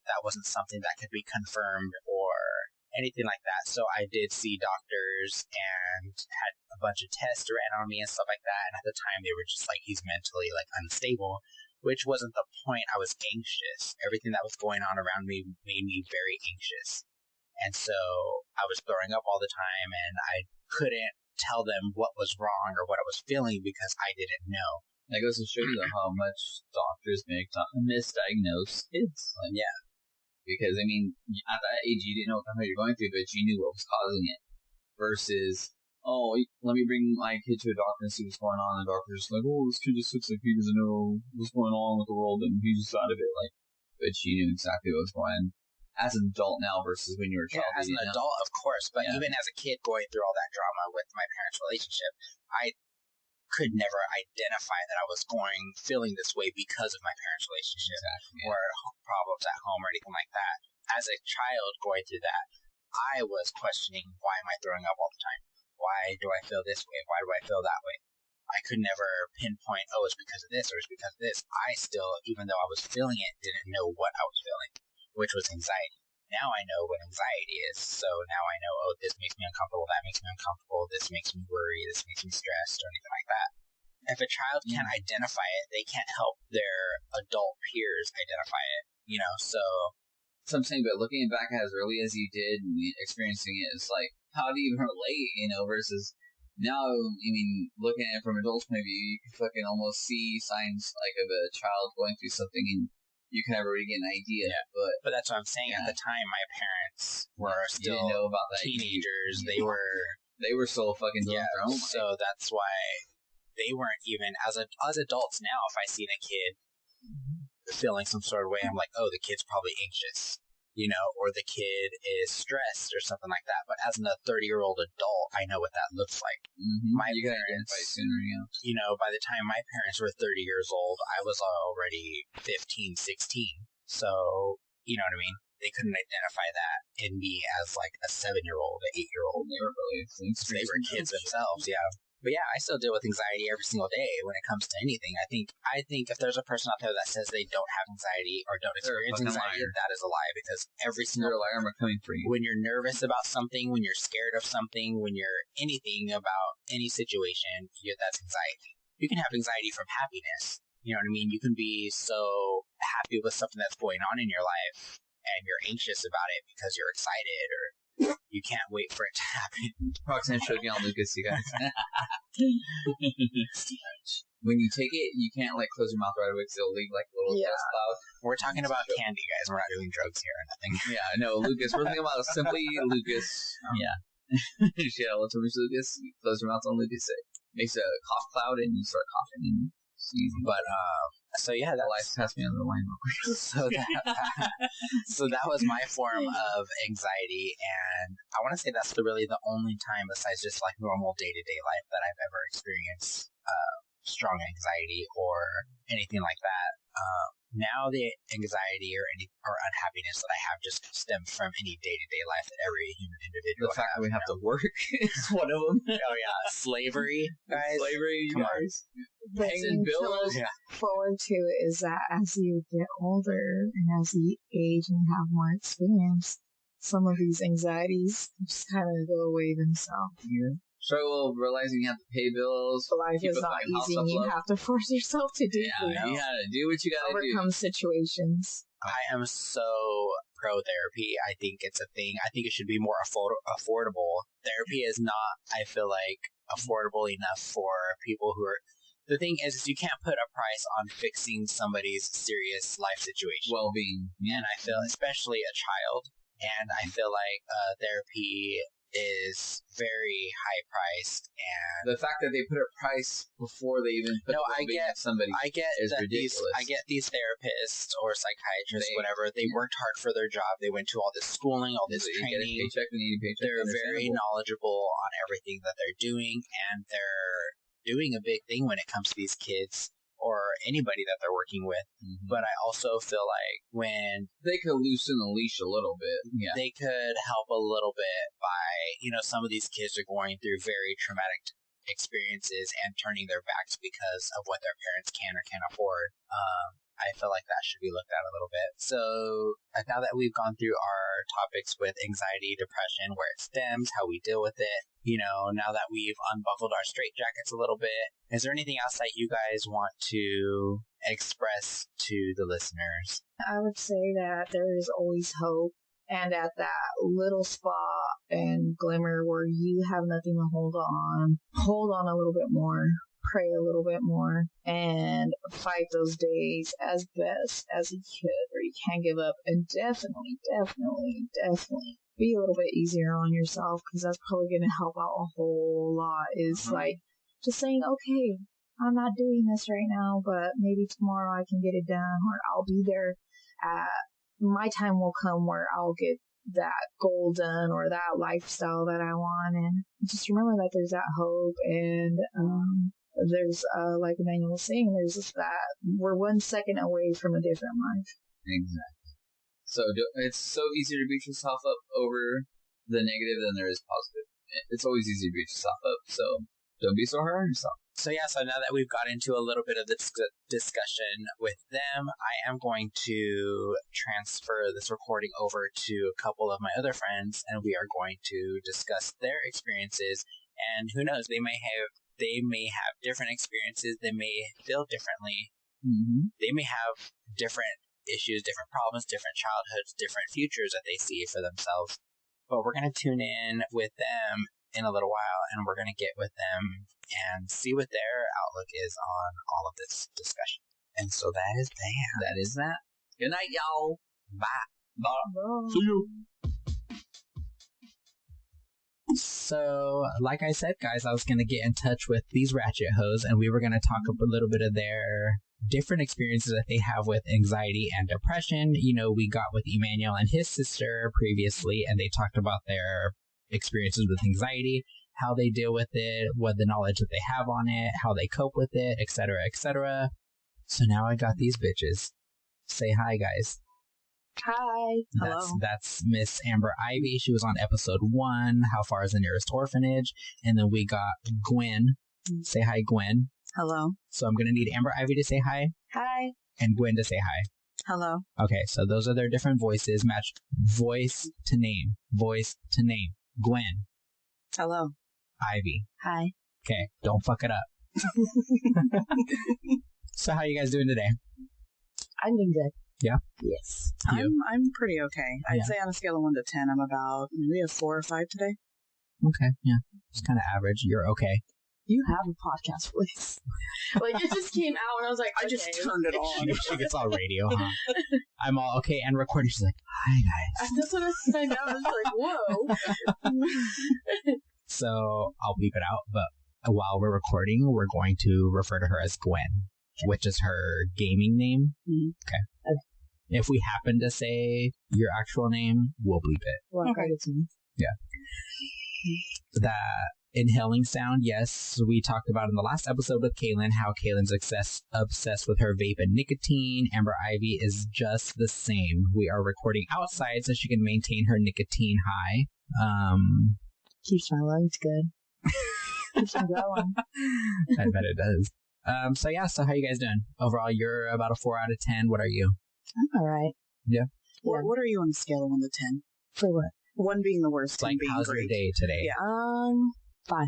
that wasn't something that could be confirmed or anything like that. So I did see doctors and had a bunch of tests ran on me and stuff like that, and at the time they were just like, he's mentally like unstable, which wasn't the point. I was anxious. Everything that was going on around me made me very anxious. And so I was throwing up all the time and I couldn't tell them what was wrong or what I was feeling because I didn't know. That goes to show you how much doctors misdiagnose kids. Like, yeah. Because, I mean, at that age, you didn't know what you're going through, but you knew what was causing it. Versus, let me bring my kid to a doctor and see what's going on. And the doctor's just like, this kid just looks like he doesn't know what's going on with the world and he's just out of it. Like, but you knew exactly what was going on. As an adult now versus when you were a child. Yeah, as an adult, of course. But even as a kid going through all that drama with my parents' relationship, I could never identify that I was feeling this way because of my parents' relationship or problems at home or anything like that. As a child going through that, I was questioning, why am I throwing up all the time? Why do I feel this way? Why do I feel that way? I could never pinpoint, it's because of this or it's because of this. I still, even though I was feeling it, didn't know what I was feeling, which was anxiety. Now I know what anxiety is, so now I know, this makes me uncomfortable, that makes me uncomfortable, this makes me worry, this makes me stressed, or anything like that. If a child can't identify it, they can't help their adult peers identify it, so... So I'm saying, but looking back as early as you did and experiencing it, it's like, how do you even relate, versus now, looking at it from adults' point of view, you can fucking almost see signs, like, of a child going through something and you can already get an idea. Yeah. But that's what I'm saying. At the time, my parents were still know about that. Teenagers. They were still fucking doing their own life. So that's why they weren't even, as adults now, if I see a kid feeling some sort of way, I'm like, the kid's probably anxious, or the kid is stressed or something like that. But as a 30-year-old adult, I know what that looks like. Mm-hmm. My parents, sooner, by the time my parents were 30 years old, I was already 15, 16. So, you know what I mean? They couldn't identify that in me as like a 7-year-old, an 8-year-old. They were kids themselves, yeah. But yeah, I still deal with anxiety every single day when it comes to anything. I think if there's a person out there that says they don't have anxiety or don't experience anxiety, that is a lie, because every single alarm are coming for you. When you're nervous about something, when you're scared of something, when you're anything about any situation, that's anxiety. you can have anxiety from happiness. You know what I mean? You can be so happy with something that's going on in your life and you're anxious about it because you're excited or you can't wait for it to happen. Roxanne showed me on Lucas, you guys. When you take it, you can't like close your mouth right away because it'll leave like a little dust cloud. We're talking about candy, guys. We're not doing drugs here or nothing. Yeah, no, Lucas. We're thinking about simply Lucas. Yeah. Yeah, what's Lucas? You close your mouth on Lucas. It makes a cough cloud and you start coughing and sneezing. But so yeah, that life passed me on the line real quick. So that was my form of anxiety, and I want to say that's really the only time besides just like normal day-to-day life that I've ever experienced strong anxiety or anything like that. Now the anxiety or unhappiness that I have just stems from any day-to-day life that every human individual. The fact that we have to work is one of them. Oh yeah, slavery, guys. Slavery, Come guys. The Paying thing bills. to look forward to is that as you get older and as you age and have more experience, some of these anxieties just kind of go away themselves. Yeah. Struggle realizing you have to pay bills. Life is not easy and you have to force yourself to do things. You gotta do what you gotta overcome situations. I am so pro therapy. I think it's a thing. I think it should be more affordable. Therapy is not, I feel like, affordable enough for people who are... The thing is you can't put a price on fixing somebody's serious life situation. Well-being. And I feel, especially a child, and I feel like therapy is very high priced, and the fact that they put a price before they even put somebody I get is ridiculous. I get these therapists or psychiatrists, whatever, they worked hard for their job. They went to all this schooling, all this training. You get a paycheck, they're very knowledgeable on everything that they're doing, and they're doing a big thing when it comes to these kids or anybody that they're working with. Mm-hmm. But I also feel like when they could loosen the leash a little bit, they could help a little bit by, some of these kids are going through very traumatic experiences and turning their backs because of what their parents can or can't afford. I feel like that should be looked at a little bit. So now that we've gone through our topics with anxiety, depression, where it stems, how we deal with it, now that we've unbuckled our straitjackets a little bit, is there anything else that you guys want to express to the listeners? I would say that there is always hope. And at that little spot and glimmer where you have nothing to hold on a little bit more. Pray a little bit more and fight those days as best as you could, or you can't give up. And definitely be a little bit easier on yourself, because that's probably going to help out a whole lot. Is like just saying, okay, I'm not doing this right now, but maybe tomorrow I can get it done, or I'll be there my time will come where I'll get that goal done or that lifestyle that I want. And just remember that there's that hope, and there's, like Emmanuel was saying, there's just that we're 1 second away from a different life. Exactly. So it's so easy to beat yourself up over the negative than there is positive. It's always easy to beat yourself up, so don't be so hard on yourself. So now that we've got into a little bit of this discussion with them, I am going to transfer this recording over to a couple of my other friends, and we are going to discuss their experiences. And who knows, they may have different experiences. They may feel differently. Mm-hmm. They may have different issues, different problems, different childhoods, different futures that they see for themselves. But we're going to tune in with them in a little while, and we're going to get with them and see what their outlook is on all of this discussion. And so that is that. That is that. Good night, y'all. Bye. Bye. See you. So, like I said, guys, I was going to get in touch with these ratchet hoes, and we were going to talk a little bit of their different experiences that they have with anxiety and depression. We got with Emmanuel and his sister previously, and they talked about their experiences with anxiety, how they deal with it, what the knowledge that they have on it, how they cope with it, etc., etc. So now I got these bitches. Say hi, guys. Hi. Hello. That's Miss Amber Ivy. She was on episode 1, How Far is the Nearest Orphanage? And then we got Gwen. Say hi, Gwen. Hello. So I'm going to need Amber Ivy to say hi. Hi. And Gwen to say hi. Hello. Okay, so those are their different voices. Match voice to name. Voice to name. Gwen. Hello. Ivy. Hi. Okay, don't fuck it up. So how you guys doing today? I'm doing good. Yeah? Yes. I'm pretty okay. I'd Yeah. say on a scale of 1 to 10, I'm about maybe a 4 or 5 today. Okay, yeah. It's kind of average. You're okay. You have a podcast voice. Like, it just came out and I was like, I just turned it on. She gets all radio, huh? I'm all okay and recording. She's like, hi guys. That's what I know. I was like, whoa. So I'll bleep it out, but while we're recording, we're going to refer to her as Gwen, which is her gaming name. Mhm. Okay. If we happen to say your actual name, we'll bleep it. Well, Okay. credit to me. That inhaling sound, yes, we talked about in the last episode with Kaylin, how Kaylin's obsessed with her vape and nicotine. Amber Ivy is just the same. We are recording outside so she can maintain her nicotine high. Keeps my lungs good. Keeps them going. I bet it does. So how you guys doing? Overall, you're about a 4 out of 10. What are you? I'm alright. Yeah. What are you on a scale of 1 to 10? For what? 1 being the worst, It's 10 like, being how's great. your day today? Yeah. 5.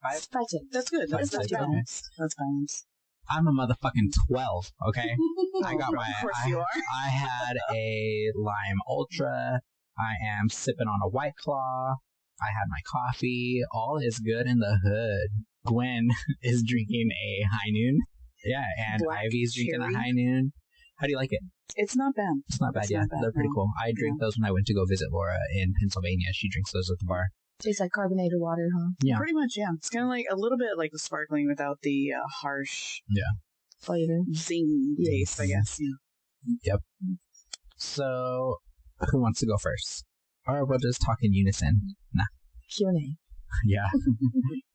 5? 5 tips. That's good. Five That's tips, okay. balance. That's balance. I'm a motherfucking 12, okay? I got Of my... course you are. I had a Lime Ultra. I am sipping on a White Claw. I had my coffee. All is good in the hood. Gwen is drinking a High Noon. Yeah, and Black Ivy's drinking cherry. a High Noon. How do you like it? It's not bad. It's not bad, It's yeah. not bad, They're pretty no. cool. I drink those when I went to go visit Laura in Pennsylvania. She drinks those at the bar. Tastes like carbonated water, huh? Yeah. Pretty much, yeah. It's kind of like a little bit like the sparkling without the harsh Flavor. zing taste, I guess. Yeah. Yep. So, who wants to go first? Or we'll just talk in unison. Nah. Q&A. Yeah.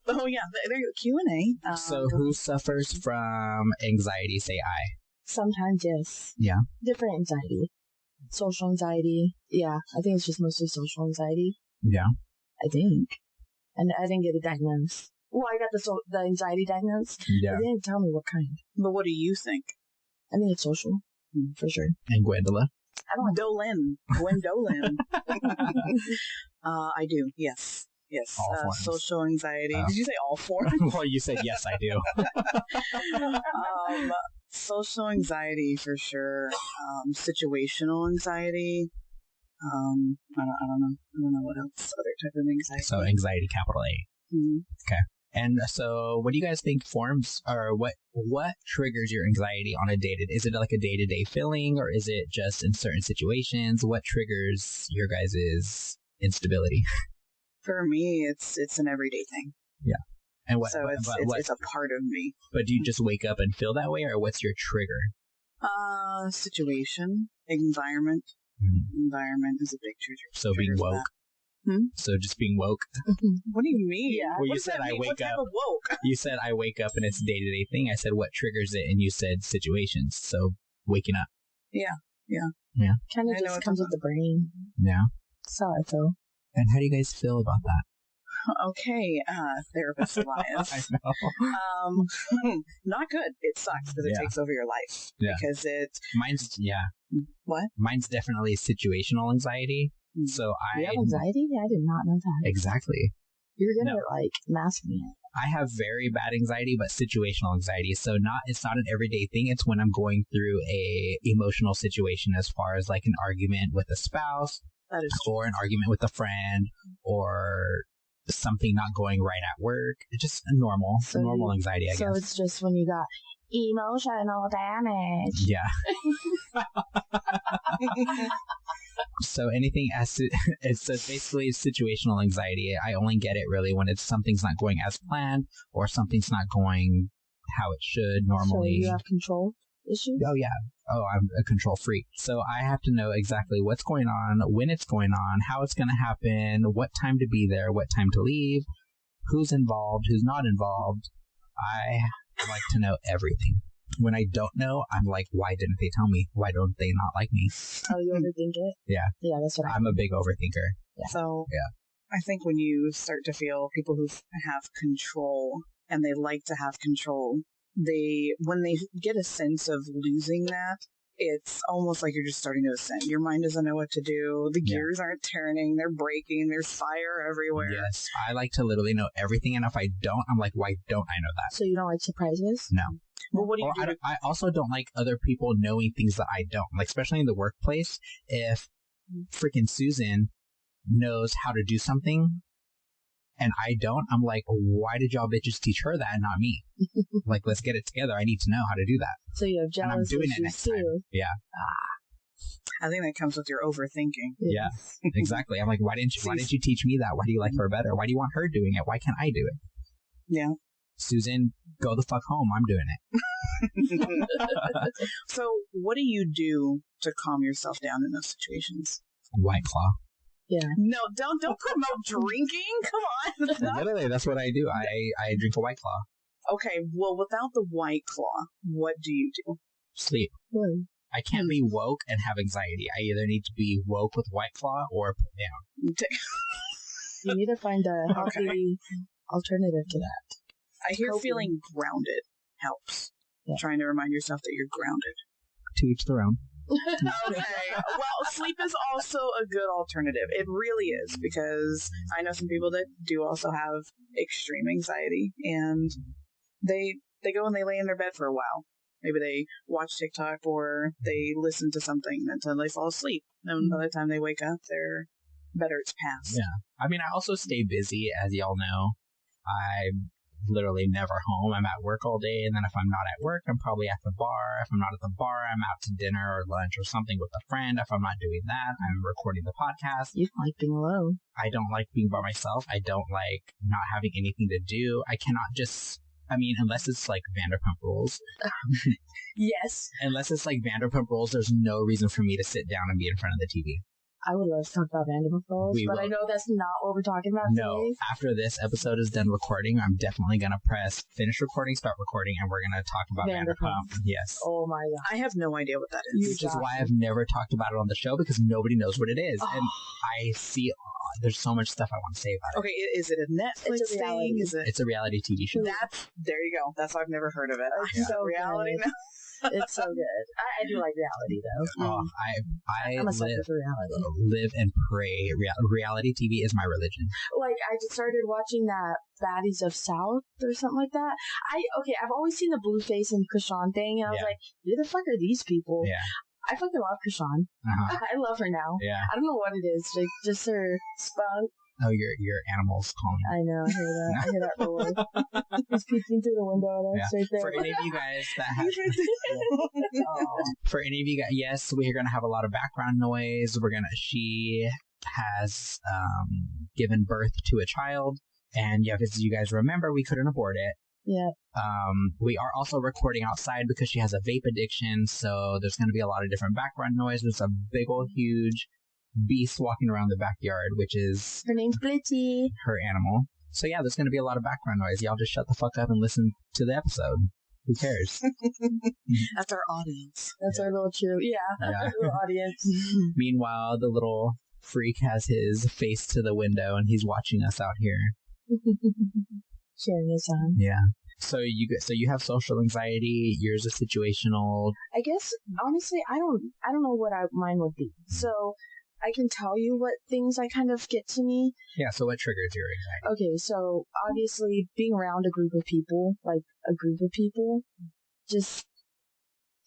Oh yeah, there you go. Q&A. So, who suffers from anxiety? Say I. Sometimes, yes. Yeah. Different anxiety. Social anxiety. Yeah, I think it's just mostly social anxiety. Yeah. I think. And I didn't get it diagnosed. Well, I got the anxiety diagnosed. Yeah. But they didn't tell me what kind. But what do you think? I think it's social. For sure. And Gwendola. I don't Dolan. Gwendolyn. I do, yes. Yes. All forms. Social anxiety. Oh. Did you say all four? Well, you said yes, I do. Social anxiety for sure. Situational anxiety. I don't know. I don't know what else. Other type of anxiety. So, anxiety, capital A. Mhm. And so, what do you guys think forms, or what triggers your anxiety on a day-to-day? Is it like a day-to-day feeling, or is it just in certain situations? What triggers your guys' instability? For me, it's an everyday thing. And what? So it's a part of me. But do you just wake up and feel that way, or what's your trigger? Situation, environment. Mhm. Environment is a big trigger. So being trigger for woke. that. So just being woke. What do you mean? Yeah. Well, you What does said that I mean? wake what type up. of woke? You said I wake up and it's a day-to-day thing. I said what triggers it, and you said situations. So waking up. Kind I of know just what comes you're with the brain. Yeah. That's how I feel. And how do you guys feel about that? Okay, therapist I Elias. know. Not good. It sucks because it Yeah. takes over your life. Yeah. Because it. What? Mine's definitely situational anxiety. Mm. So You have anxiety? I did not know that. exactly. You're good No. at, like, masking it. I have very bad anxiety, but situational anxiety. So it's not an everyday thing. It's when I'm going through a emotional situation, as far as like an argument with a spouse, That is or an argument with a friend, or something not going right at work. It's just a normal So anxiety, I So guess. it's just when you got emotional damage. Yeah. So anything it's basically situational anxiety. I only get it really when something's not going as planned, or something's not going how it should normally. So you have control issues? Oh yeah. Oh, I'm a control freak. So I have to know exactly what's going on, when it's going on, how it's going to happen, what time to be there, what time to leave, who's involved, who's not involved. I like to know everything. When I don't know, I'm like, why didn't they tell me? Why don't they not like me? Oh, you overthink it? Yeah. Yeah, that's what I'm a big overthinker. So, Yeah. I think when you start to feel people who have control and they like to have control, when they get a sense of losing that, it's almost like you're just starting to ascend. Your mind doesn't know what to do. The gears aren't turning. They're breaking. There's fire everywhere. Yes, I like to literally know everything, and if I don't, I'm like, why don't I know that? So you don't like surprises? No. Well, what do you Or do? I also don't like other people knowing things that I don't. Like, especially in the workplace, if freaking Susan knows how to do something and I don't, I'm like, why did y'all bitches teach her that and not me? Like, let's get it together. I need to know how to do that. So you have And I'm jealous doing it issues next too. time. Yeah, I think that comes with your overthinking. yeah, exactly. I'm like, why didn't you teach me that? Why do you like her better? Why do you want her doing it? Why can't I do it? Yeah. Susan, go the fuck home. I'm doing it. So what do you do to calm yourself down in those situations? White Claw. Yeah. No, don't promote drinking. Come on. That's not- Literally, that's what I do. I drink a White Claw. Okay, well, without the White Claw, what do you do? Sleep. Really? I can't be woke and have anxiety. I either need to be woke with White Claw or put down. You need to find a healthy alternative to that. I hear Coping. feeling grounded helps. Yeah. Trying to remind yourself that you're grounded. To each their own. Okay. Well, sleep is also a good alternative. It really is, because I know some people that do also have extreme anxiety, and they go and they lay in their bed for a while. Maybe they watch TikTok or they listen to something until they fall asleep. And by the time they wake up, they're better. It's past. Yeah. I mean, I also stay busy, as y'all know. I'm literally never home. I'm at work all day, and then if I'm not at work, I'm probably at the bar. If I'm not at the bar, I'm out to dinner or lunch or something with a friend. If I'm not doing that, I'm recording the podcast. You don't like being alone. I don't like being by myself. I don't like not having anything to do. I cannot just... I mean, unless it's like Vanderpump Rules. Yes. Unless it's like Vanderpump Rules, there's no reason for me to sit down and be in front of the TV. I would love to talk about Vanderpump Rules, We but will. I know that's not what we're talking about No, today. after this episode is done recording, I'm definitely going to press finish recording, start recording, and we're going to talk about Vanderpump. Vanderpump. Yes. Oh my god. I have no idea what that You is. Which is got why it. I've never talked about it on the show, because nobody knows what it is. Oh. And I see there's so much stuff I want to say about it. Okay, is it a Netflix It's a reality. thing? Is it? It's a reality TV show. There you go. That's why I've never heard of it. It's so Reality good. now. It's so good. I do like reality though. Oh, I I'm a sucker for reality. live and pray. Reality TV is my religion. Like I just started watching that Baddies of South or something like that. I've always seen the Blueface and Krishan thing, and I was Yeah. like, who the fuck are these people? Yeah. I fucking love Krishan. Uh-huh. I love her now. Yeah. I don't know what it is, like just her spunk. Oh, your animal's calling. I know. I hear that. I hear that roar. He's peeking through the window at us right there. For any of you guys that have, Oh. for any of you guys, yes, we're gonna have a lot of background noise. She has given birth to a child, and yeah, as you guys remember, we couldn't abort it. Yeah. We are also recording outside because she has a vape addiction, so there's going to be a lot of different background noise. There's a big old huge beast walking around the backyard, which is Her name's Blitzy. her animal. So yeah, there's going to be a lot of background noise. Y'all just shut the fuck up and listen to the episode. Who cares? That's our audience. That's our little cheer. Yeah. Yeah. Our little audience. Meanwhile, the little freak has his face to the window and he's watching us out here. Sharing his son. Yeah. So you have social anxiety. Yours is situational. I guess honestly, I don't know what mine would be. So I can tell you what things I kind of get to me. Yeah. So what triggers your anxiety? Okay, so obviously being around a group of people, just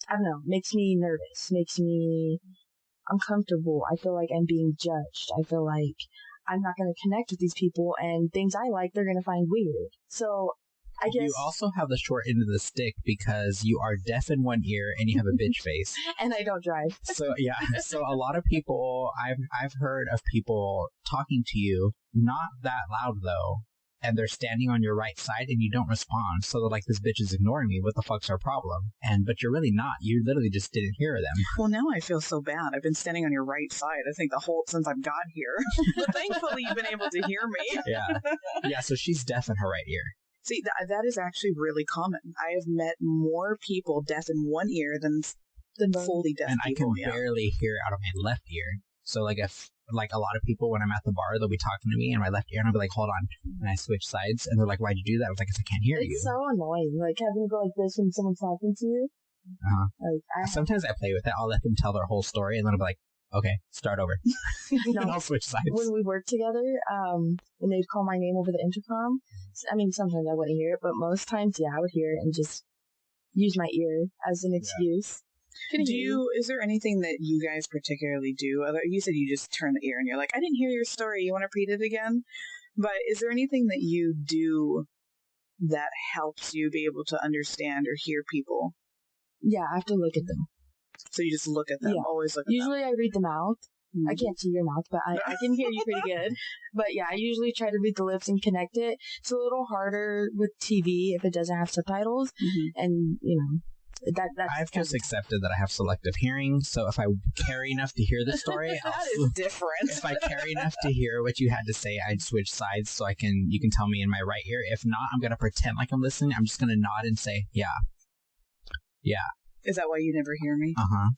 I don't know, makes me nervous, makes me uncomfortable. I feel like I'm being judged. I feel like I'm not going to connect with these people, and things I like they're going to find weird. So I guess You also have the short end of the stick because you are deaf in one ear and you have a bitch face. and I don't drive. So yeah, so a lot of people, I've heard of people talking to you, not that loud though, and they're standing on your right side and you don't respond. So they're like, this bitch is ignoring me. What the fuck's our problem? But you're really not. You literally just didn't hear them. Well, now I feel so bad. I've been standing on your right side, I think, the whole since I've got here. But thankfully, you've been able to hear me. Yeah. Yeah, so she's deaf in her right ear. See, that is actually really common. I have met more people deaf in one ear than fully deaf And I can people. yeah. barely hear out of my left ear. So like if like a lot of people when I'm at the bar, they'll be talking to me in my left ear and I'll be like, hold on. And I switch sides and they're like, why'd you do that? I was like, 'cause I can't hear you. It's so annoying. Like having to go like this when someone's talking to you. Uh-huh. Sometimes I play with it. I'll let them tell their whole story, and then I'll be like, okay, start over. No. And I'll switch sides. When we worked together, when they'd call my name over the intercom, I mean, sometimes I wouldn't hear it, but most times, yeah, I would hear it and just use my ear as an excuse. Is there anything that you guys particularly do? You said you just turn the ear and you're like, I didn't hear your story. You want to repeat it again? But is there anything that you do that helps you be able to understand or hear people? Yeah, I have to look at them. So you just look at them, always look at Usually them. I read the mouth. Mm-hmm. I can't see your mouth, but I can hear you pretty good. But yeah, I usually try to read the lips and connect it. It's a little harder with TV if it doesn't have subtitles. Mm-hmm. And, that's I've just accepted that I have selective hearing, so if I care enough to hear the story, that is different. If I care enough to hear what you had to say, I'd switch sides so you can tell me in my right ear. If not, I'm going to pretend like I'm listening. I'm just going to nod and say, yeah. Is that why you never hear me? Uh-huh.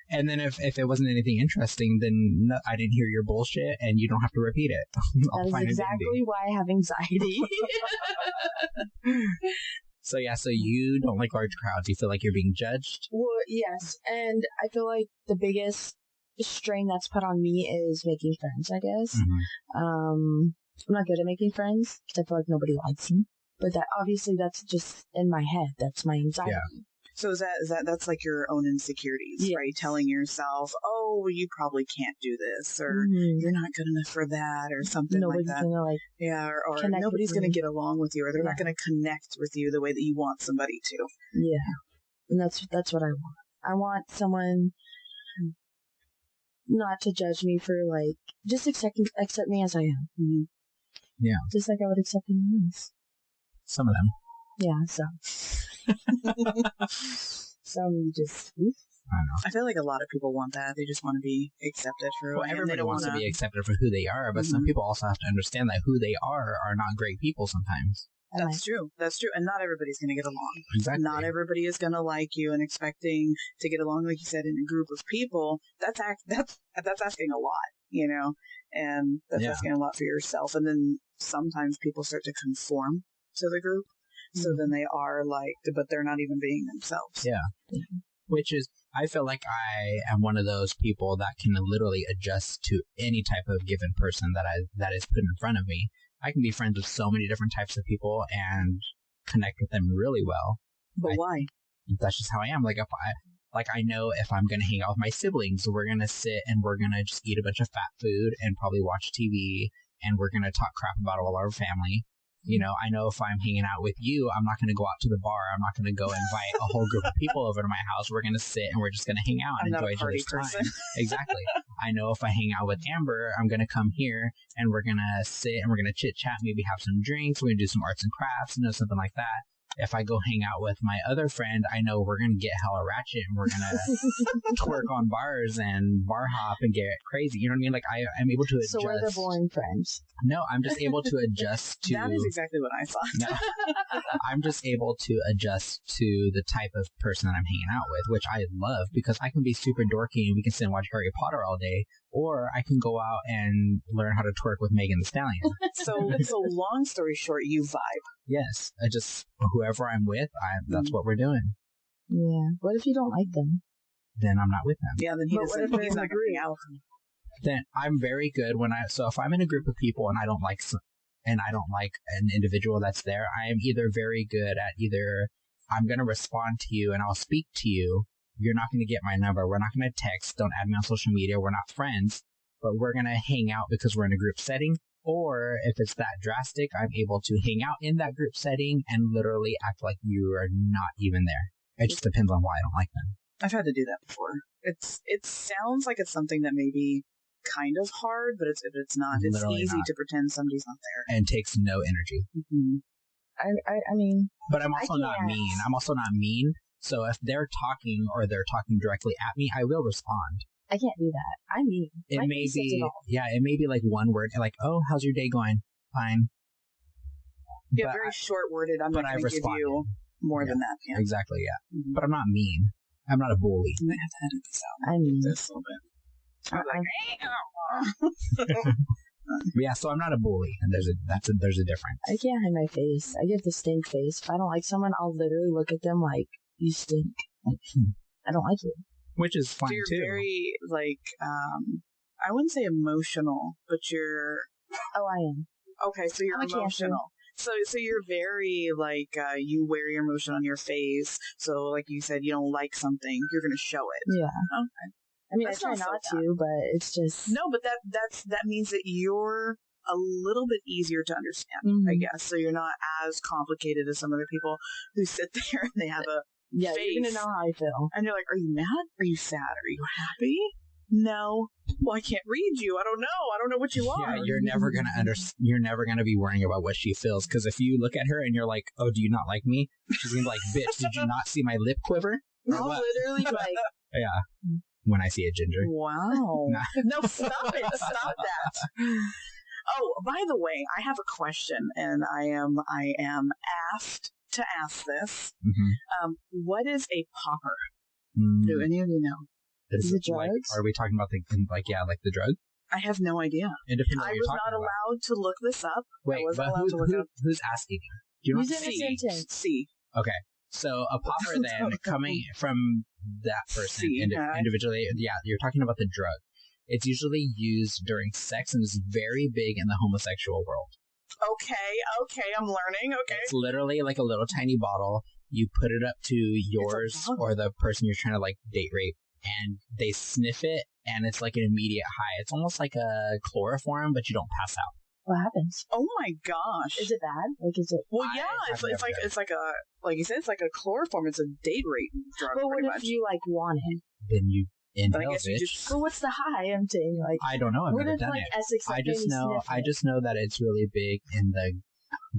And then if it wasn't anything interesting, then no, I didn't hear your bullshit, and you don't have to repeat it. That is exactly why I have anxiety. So you don't like large crowds. You feel like you're being judged? Well, yes, and I feel like the biggest strain that's put on me is making friends, I guess. Mm-hmm. I'm not good at making friends because I feel like nobody likes me. But that's just in my head. That's my anxiety. Yeah. So that's like your own insecurities, right? Telling yourself, oh, you probably can't do this, or you're not good enough for that, or something nobody's like that. Gonna or nobody's going to get along with you, or they're not going to connect with you the way that you want somebody to. Yeah. And that's what I want. I want someone not to judge me for, like, just accept me as I am. Mm-hmm. Yeah. Just like I would accept anyone else. Some of them. Yeah, so. Some just... I don't know. I feel like a lot of people want that. They just want to be accepted for who everybody wants to be accepted for who they are, but some people also have to understand that who they are not great people sometimes. That's true. And not everybody's going to get along. Exactly. Not everybody is going to like you, and expecting to get along, like you said, in a group of people, that's asking a lot, and that's asking a lot for yourself. And then sometimes people start to conform to the group. So then they are liked, but they're not even being themselves. Yeah. Which is, I feel like I am one of those people that can literally adjust to any type of given person that is put in front of me. I can be friends with so many different types of people and connect with them really well. But why? That's just how I am. I know if I'm going to hang out with my siblings, we're going to sit and we're going to just eat a bunch of fat food and probably watch TV, and we're going to talk crap about all our family. I know if I'm hanging out with you, I'm not going to go out to the bar. I'm not going to go invite a whole group of people over to my house. We're going to sit and we're just going to hang out and enjoy each other's time. Exactly. I know if I hang out with Amber, I'm going to come here and we're going to sit and we're going to chit chat, maybe have some drinks. We're going to do some arts and crafts, something like that. If I go hang out with my other friend, I know we're going to get hella ratchet and we're going to twerk on bars and bar hop and get crazy. You know what I mean? Like, I'm able to adjust. So we're the boring friends. No, I'm just able to adjust to... That is exactly what I thought. No, I'm just able to adjust to the type of person that I'm hanging out with, which I love, because I can be super dorky and we can sit and watch Harry Potter all day, or I can go out and learn how to twerk with Megan Thee Stallion. So long story short, you vibe. Yes, I just, whoever I'm with, that's what we're doing. Yeah. What if you don't like them? Then I'm not with them. Yeah, then he's not going to hang out with them. Then I'm very good so if I'm in a group of people and I don't like an individual that's there, I am either very good at I'm going to respond to you and I'll speak to you. You're not going to get my number. We're not going to text. Don't add me on social media. We're not friends, but we're going to hang out because we're in a group setting. Or if it's that drastic, I'm able to hang out in that group setting and literally act like you are not even there. It just depends on why I don't like them. I've had to do that before. It sounds like it's something that may be kind of hard, but it's not. It's literally easy not. to pretend somebody's not there. And takes no energy. Mm-hmm. I mean... But I'm also not mean. I'm also not mean. So if they're talking or they're talking directly at me, I will respond. I can't do that. I mean, it may be like one word, like, "Oh, how's your day going?" Fine. Yeah, but very short-worded. I'm not going to give you more than that. Yeah. Exactly. Yeah, but I'm not mean. I'm not a bully. You might have to edit this out. I mean, this a little bit. Yeah, so I'm not a bully, and there's a difference. I can't hide my face. I get the stink face. If I don't like someone, I'll literally look at them like, you stink. Like, I don't like you. Which is fine, So you're too. very, like, I wouldn't say emotional, but you're... Oh, I am. Okay, so you're I'm a Cancer. emotional. So you're very, like, you wear your emotion on your face. So, like you said, you don't like something, you're going to show it. Yeah. Okay. I mean, That's I try not not so bad. to, but it's just... No, but that means that you're a little bit easier to understand, I guess. So you're not as complicated as some other people who sit there and they have a Yeah, face. you're gonna know how I feel. And you're like, are you mad? Are you sad? Are you happy? No. Well, I can't read you. I don't know what you are. Yeah, you're never gonna be worrying about what she feels, because if you look at her and you're like, "Oh, do you not like me?" She's gonna be like, "Bitch, did you not see my lip quiver?" Or I'll what? literally like... Yeah. When I see a ginger. Wow. Nah. No, stop it. Stop that. Oh, by the way, I have a question, and I am asked to ask this. Mm-hmm. What is a popper? Mm. Do any of you know? Is it it like, drugs? are we talking about the drug? I have no idea. It depends on I what was you're not talking about. allowed to look this up. Wait, I wasn't but allowed to look up. who's asking you? Do you know Use what it in a C? sentence. C. Okay. So a popper then, coming from that person C, huh? individually, yeah, you're talking about the drug. It's usually used during sex and is very big in the homosexual world. Okay, I'm learning. Okay. It's literally like a little tiny bottle. You put it up to yours bottle. or the person you're trying to like date rape, and they sniff it, and it's like an immediate high. It's almost like a chloroform, but you don't pass out. What happens? Oh my gosh. Is it bad? Like, is it... Well, I yeah, have never done it's like a, like you said, it's like a chloroform. It's a date rape drug. But what pretty if much. you, like, want it? Then you But I inhale guess you it. just. But what's the high? I'm saying, like... I don't know. I've what never if, done like, it. Essex... Like, I just know that it's really big in the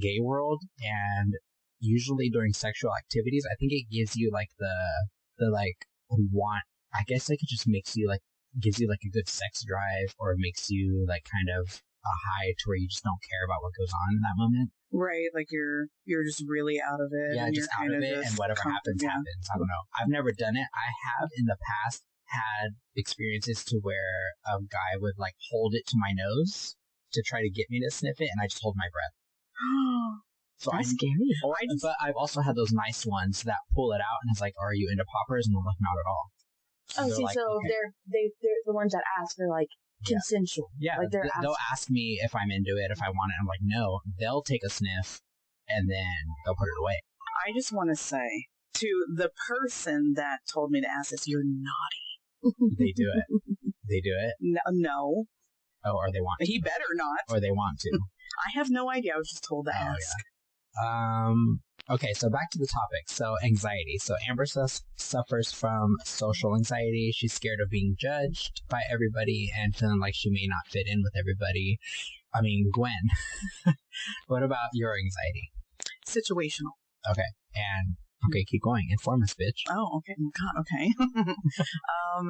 gay world, and usually during sexual activities, I think it gives you like the like want. I guess like it just makes you like gives you like a good sex drive, or makes you like kind of a high to where you just don't care about what goes on in that moment. Right, like you're just really out of it. Yeah, and just you're out of kinda it, and just whatever happens, yeah. happens. I don't know. I've never done it. I have in the past had experiences to where a guy would like hold it to my nose to try to get me to sniff it, and I just hold my breath. So That's scary. but I've also had those nice ones that pull it out and it's like, "Are you into poppers?" And I'm like, "Not at all." Oh, they're see, like, so okay. they're the ones that ask are, like, Yeah. consensual. Yeah, Like, they're they'll ask me if I'm into it, if I want it. I'm like, no. They'll take a sniff and then they'll put it away. I just want to say to the person that told me to ask this, you're naughty. They do it. They do it. No, Oh, or they want to. he better not. Or they want to. I have no idea. I was just told to Oh, ask. Okay, so back to the topic. So anxiety. So Amber suffers from social anxiety. She's scared of being judged by everybody and feeling like she may not fit in with everybody. I mean, Gwen, what about your anxiety? Situational. Okay, and okay, keep going. Inform us, bitch. Oh, okay. God, okay.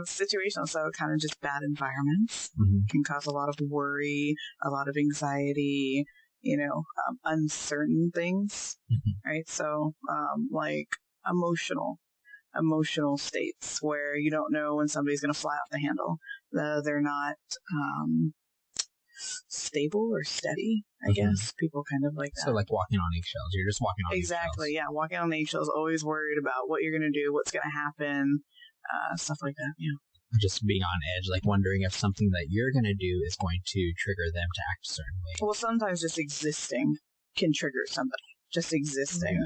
Situational. So kind of just bad environments can cause a lot of worry, a lot of anxiety, uncertain things, right? So, like emotional states where you don't know when somebody's going to fly off the handle. They're not stable or steady, I guess. People kind of like that. So like walking on eggshells. You're just walking on Exactly, eggshells. yeah. Walking on eggshells, always worried about what you're going to do, what's going to happen, stuff like that, yeah. Just being on edge, like wondering if something that you're going to do is going to trigger them to act a certain way. Well, sometimes just existing can trigger somebody. Just existing.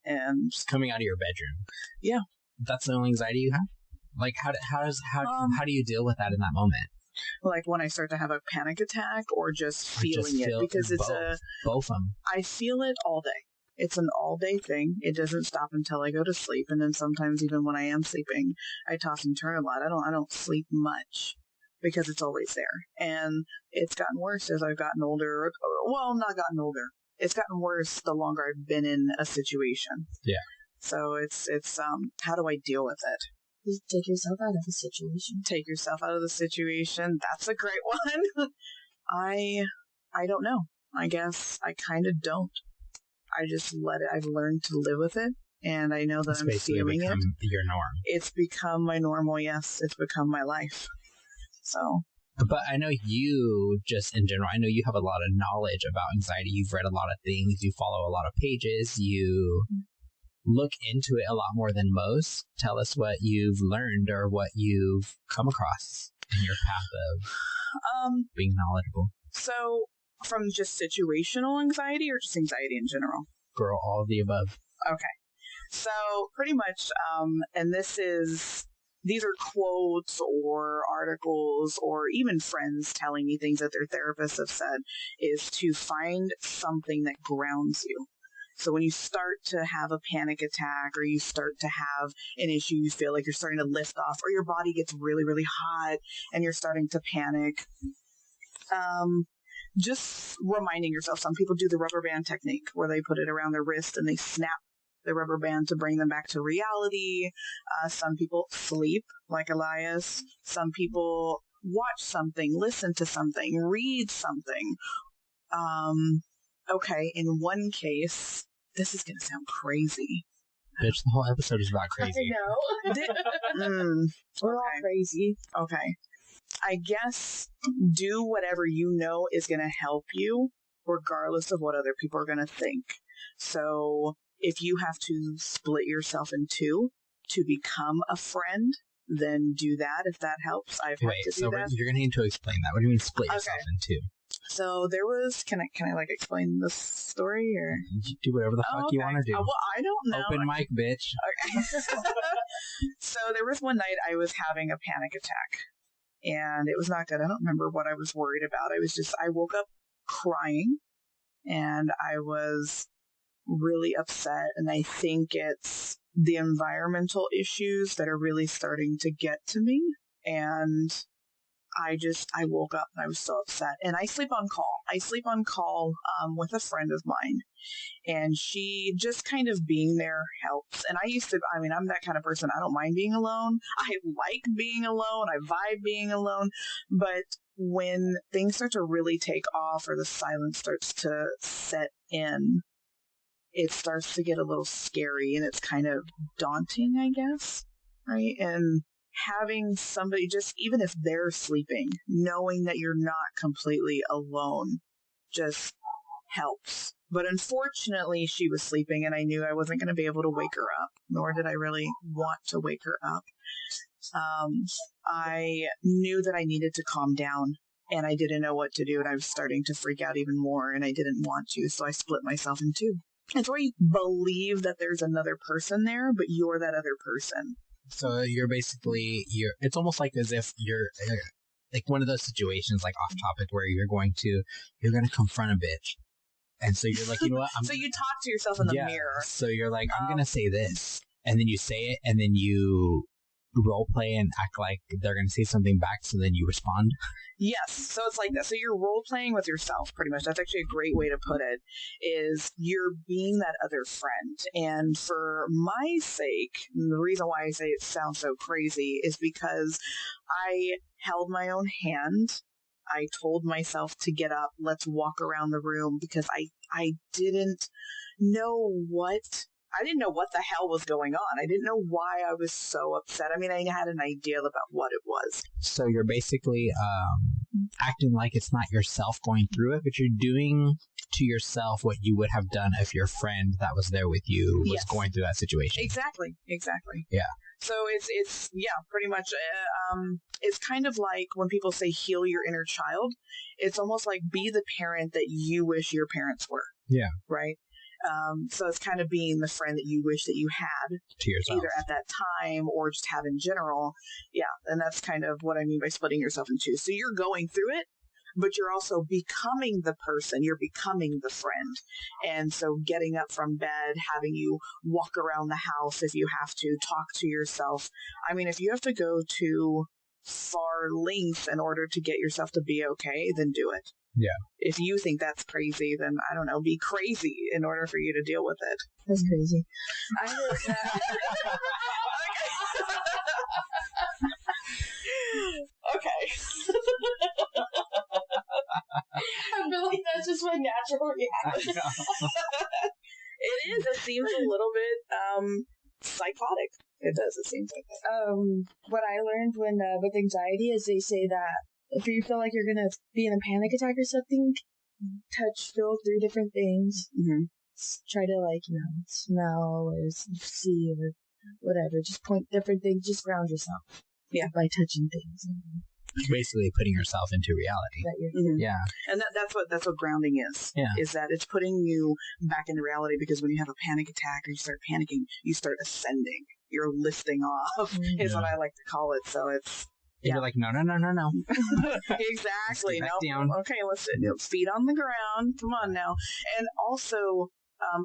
Yeah. And Just coming out of your bedroom. Yeah. That's the only anxiety you have? Like, how do you deal with that in that moment? like when I start to have a panic attack or just feeling it, because it's both of them. I feel it all day. It's an all-day thing. It doesn't stop until I go to sleep, and then sometimes even when I am sleeping, I toss and turn a lot. I don't sleep much because it's always there, and it's gotten worse as I've gotten older. Well, not gotten older. It's gotten worse the longer I've been in a situation. Yeah. So it's how do I deal with it? You take yourself out of the situation. Take yourself out of the situation. That's a great one. I don't know. I guess I kind of don't. I just let it. I've learned to live with it, and I know that It's I'm basically feeling it. become your norm. It's become my normal. Yes, it's become my life. So But I know you, just in general, I know you have a lot of knowledge about anxiety. You've read a lot of things. You follow a lot of pages. You look into it a lot more than most. Tell us what you've learned or what you've come across in your path of being knowledgeable. So, from just situational anxiety or just anxiety in general? Girl, all of the above. Okay. So, pretty much, and these are quotes or articles or even friends telling me things that their therapists have said, is to find something that grounds you. So when you start to have a panic attack or you start to have an issue, you feel like you're starting to lift off, or your body gets really, really hot and you're starting to panic, just reminding yourself. Some people do the rubber band technique where they put it around their wrist and they snap the rubber band to bring them back to reality. Some people sleep, like Elias. Some people watch something, listen to something, read something. Okay, in one case, this is going to sound crazy. Bitch, the whole episode is about crazy. I know. We're all crazy. Okay. I guess do whatever you know is going to help you, regardless of what other people are going to think. So if you have to split yourself in two to become a friend, then do that if that helps. I've had to do that. You're going to need to explain that. What do you mean split yourself in two? So there was, can I like explain the story or? You do whatever the fuck you want to do. Well, I don't know. Open mic, bitch. Okay. So there was one night I was having a panic attack and it was not good. I don't remember what I was worried about. I woke up crying and I was really upset. And I think it's the environmental issues that are really starting to get to me. And I woke up and I was so upset. And I sleep on call. With a friend of mine. And she just kind of being there helps. And I'm that kind of person. I don't mind being alone. I like being alone. I vibe being alone. But when things start to really take off or the silence starts to set in, it starts to get a little scary and it's kind of daunting, I guess. Right? And having somebody, just even if they're sleeping, knowing that you're not completely alone just helps. But unfortunately, she was sleeping and I knew I wasn't going to be able to wake her up, nor did I really want to wake her up. I knew that I needed to calm down and I didn't know what to do and I was starting to freak out even more and I didn't want to, so I split myself in two. It's where you believe that there's another person there, but you're that other person. So you're basically, it's almost like as if you're like one of those situations, like off topic, where you're going to confront a bitch. And so you're like, you know what? So you talk to yourself in the mirror. So you're like, I'm going to say this. And then you say it and then you role play and act like they're going to say something back. So then you respond. Yes. So it's like that. So you're role playing with yourself pretty much. That's actually a great way to put it, is you're being that other friend. And for my sake, the reason why I say it sounds so crazy is because I held my own hand. I told myself to get up, let's walk around the room, because I didn't know what the hell was going on. I didn't know why I was so upset. I mean, I had an idea about what it was. So you're basically acting like it's not yourself going through it, but you're doing to yourself what you would have done if your friend that was there with you was going through that situation. Exactly. Yeah. So it's pretty much, it's kind of like when people say heal your inner child, it's almost like be the parent that you wish your parents were. Yeah. Right? So it's kind of being the friend that you wish that you had to yourself, either at that time or just have in general. Yeah. And that's kind of what I mean by splitting yourself in two. So you're going through it, but you're also becoming the person, you're becoming the friend. And so getting up from bed, having you walk around the house if you have to, talk to yourself. I mean, if you have to go to far lengths in order to get yourself to be okay, then do it. Yeah. If you think that's crazy, then I don't know, be crazy in order for you to deal with it. That's crazy. I heard that. Okay. I feel like that's just my natural reaction. It is. It seems a little bit psychotic. It does. It seems like that. What I learned with anxiety is they say that if you feel like you're gonna be in a panic attack or something, feel 3 different things. Mm-hmm. Try to smell or see or whatever. Just point different things. Just ground yourself. Yeah. By touching things. Basically putting yourself into reality. Yeah. And that's what grounding is. Yeah. Is that it's putting you back into reality, because when you have a panic attack or you start panicking, you start ascending. You're lifting off is what I like to call it. So it's You're like, no. Exactly. Back No. down. Okay, listen. Feet on the ground. Come on now. And also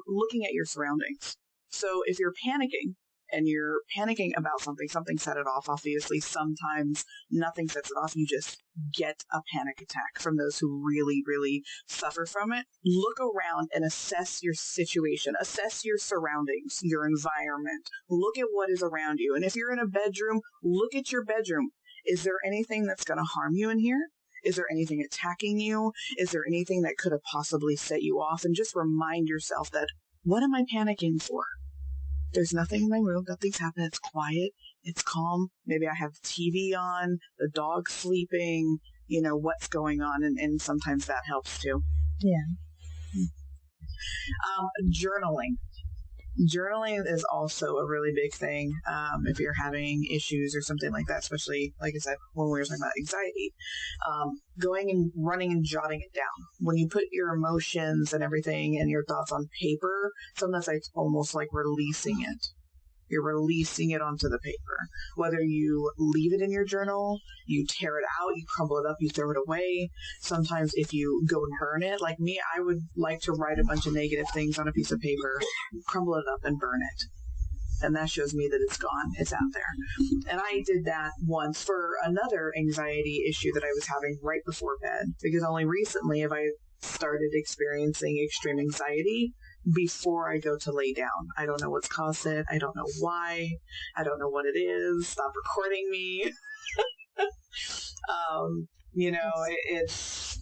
looking at your surroundings. So if you're panicking and you're panicking about something set it off. Obviously, sometimes nothing sets it off. You just get a panic attack from those who really, really suffer from it. Look around and assess your situation. Assess your surroundings, your environment. Look at what is around you. And if you're in a bedroom, look at your bedroom. Is there anything that's going to harm you in here? Is there anything attacking you? Is there anything that could have possibly set you off? And just remind yourself that, what am I panicking for? There's nothing in my room. Nothing's happening. It's quiet. It's calm. Maybe I have TV on, the dog's sleeping, what's going on. And sometimes that helps too. Yeah. Journaling. Journaling is also a really big thing if you're having issues or something like that, especially, like I said, when we were talking about anxiety. Going and running and jotting it down. When you put your emotions and everything and your thoughts on paper, sometimes it's almost like releasing it. You're releasing it onto the paper. Whether you leave it in your journal, you tear it out, you crumble it up, you throw it away. Sometimes if you go and burn it, like me, I would like to write a bunch of negative things on a piece of paper, crumble it up and burn it. And that shows me that it's gone. It's out there. And I did that once for another anxiety issue that I was having right before bed, because only recently have I started experiencing extreme anxiety before I go to lay down. I don't know what's caused it. I don't know why. I don't know what it is. Stop recording me. It's,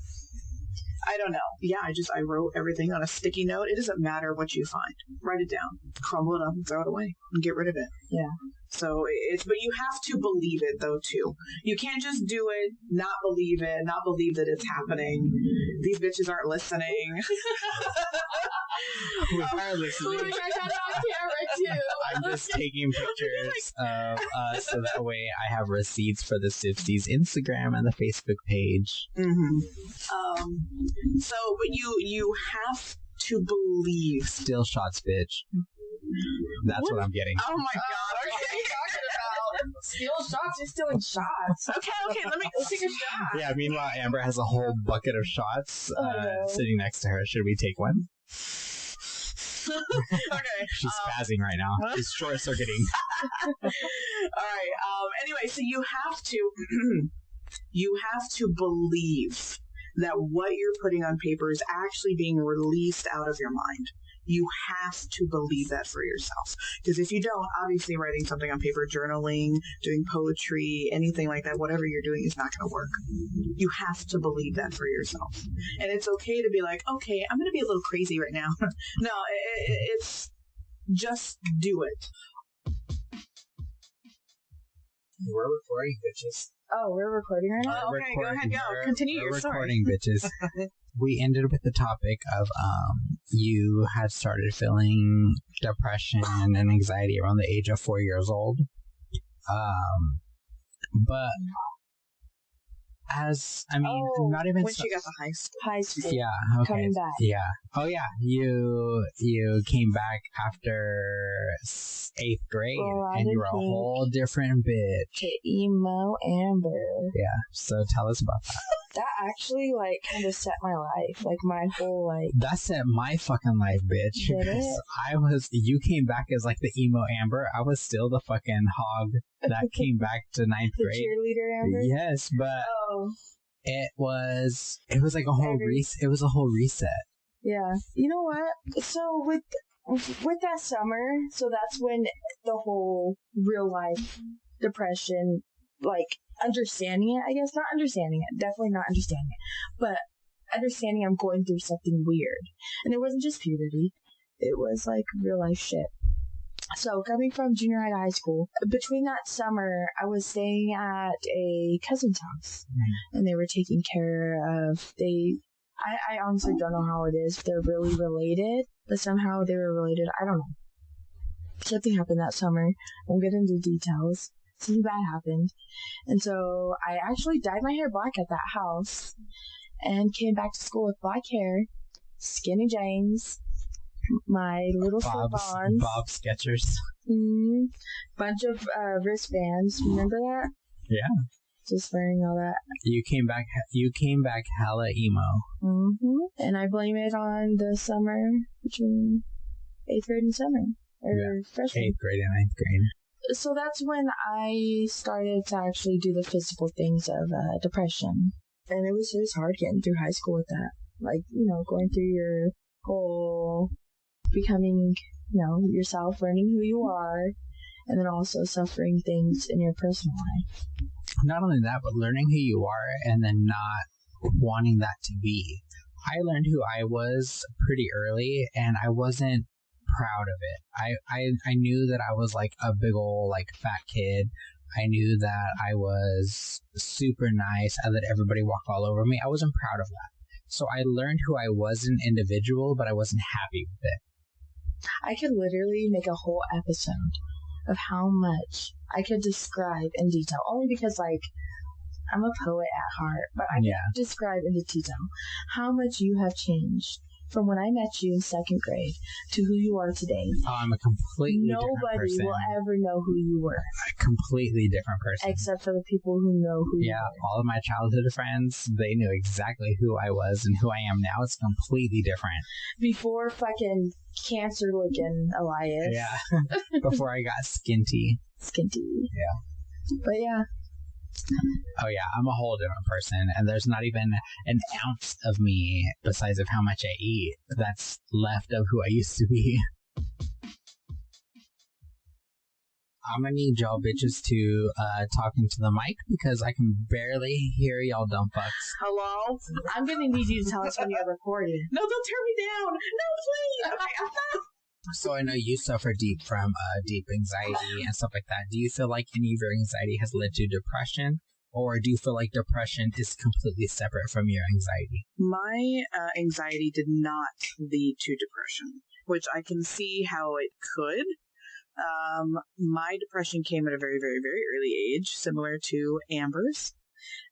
I don't know. Yeah, I wrote everything on a sticky note. It doesn't matter what you find. Write it down, crumble it up, and throw it away, and get rid of it. Yeah. So but you have to believe it though too. You can't just do it, not believe it, not believe that it's happening. These bitches aren't listening. We are listening. I got it on camera too. I'm just taking pictures of us so that way I have receipts for the Sipsies Instagram and the Facebook page. Mm-hmm. But you have to believe. Still shots, bitch. That's what I'm getting. Oh my god! What are you talking about? Steal shots? You're stealing shots. Okay. Let's take a shot. Yeah. Meanwhile, Amber has a whole bucket of shots sitting next to her. Should we take one? Okay. She's spazzing right now. She's short circuiting. All right. Anyway, so you have to believe that what you're putting on paper is actually being released out of your mind. You have to believe that for yourself. Because if you don't, obviously writing something on paper, journaling, doing poetry, anything like that, whatever you're doing is not going to work. You have to believe that for yourself. And it's okay to be like, okay, I'm going to be a little crazy right now. No, it's just do it. We're recording, bitches. Oh, we're recording right now? Oh, okay, go ahead, go. Continue your story. Recording, bitches. We ended with the topic of you had started feeling depression and anxiety around the age of 4 years old. But not even when she got to High school. Yeah, okay. Coming back. Yeah. Oh yeah, you came back after 8th grade and you were a whole different bitch. To emo Amber. Yeah. So tell us about that. That actually kind of set my life, my whole That set my fucking life, bitch. Did it? You came back as the emo Amber. I was still the fucking hog that came back to 9th the grade. cheerleader Amber. Yes, but it was like a whole it was a whole reset. Yeah. You know what? So with that summer, so that's when the whole real life depression, understanding it, I guess. Not understanding it. Definitely not understanding it. But understanding I'm going through something weird. And it wasn't just puberty. It was real life shit. So coming from junior high to high school, between that summer, I was staying at a cousin's house, and they were taking care of, I honestly don't know how it is. They're really related, but somehow they were related. I don't know. Something happened that summer. I won't get into details. Something bad happened. And so I actually dyed my hair black at that house and came back to school with black hair, skinny jeans, my little slip-ons, Bob Skechers. Bunch of wristbands. Remember that? Yeah. Just wearing all that. You came back hella emo. And I blame it on the summer between 8th grade and summer. Freshman. 8th grade and 9th grade. So that's when I started to actually do the physical things of depression. And it was hard getting through high school with that. Like, going through your whole becoming, yourself, learning who you are, and then also suffering things in your personal life. Not only that, but learning who you are and then not wanting that to be. I learned who I was pretty early, and I wasn't proud of it. I knew that I was like a big old like fat kid. I knew that I was super nice. I let everybody walk all over me. I wasn't proud of that. So I learned who I was as an individual, but I wasn't happy with it. I could literally make a whole episode of how much I could describe in detail, only because I'm a poet at heart, but I can describe in detail how much you have changed from when I met you in 2nd grade to who you are today. Oh, I'm a completely different person. Nobody will ever know who you were. A completely different person. Except for the people who know who you were. Yeah, all of my childhood friends, they knew exactly who I was, and who I am now is completely different. Before fucking cancer-looking Elias. Yeah, before I got skinty. Yeah. But yeah. Oh yeah, I'm a whole different person, and there's not even an ounce of me, besides of how much I eat, that's left of who I used to be. I'm gonna need y'all bitches to talk into the mic, because I can barely hear y'all dumb fucks. Hello? I'm gonna need you to tell us when you're recording. No, don't tear me down. No, please. So I know you suffer from deep anxiety and stuff like that. Do you feel like any of your anxiety has led to depression? Or do you feel like depression is completely separate from your anxiety? My anxiety did not lead to depression, which I can see how it could. My depression came at a very, very, very early age, similar to Amber's.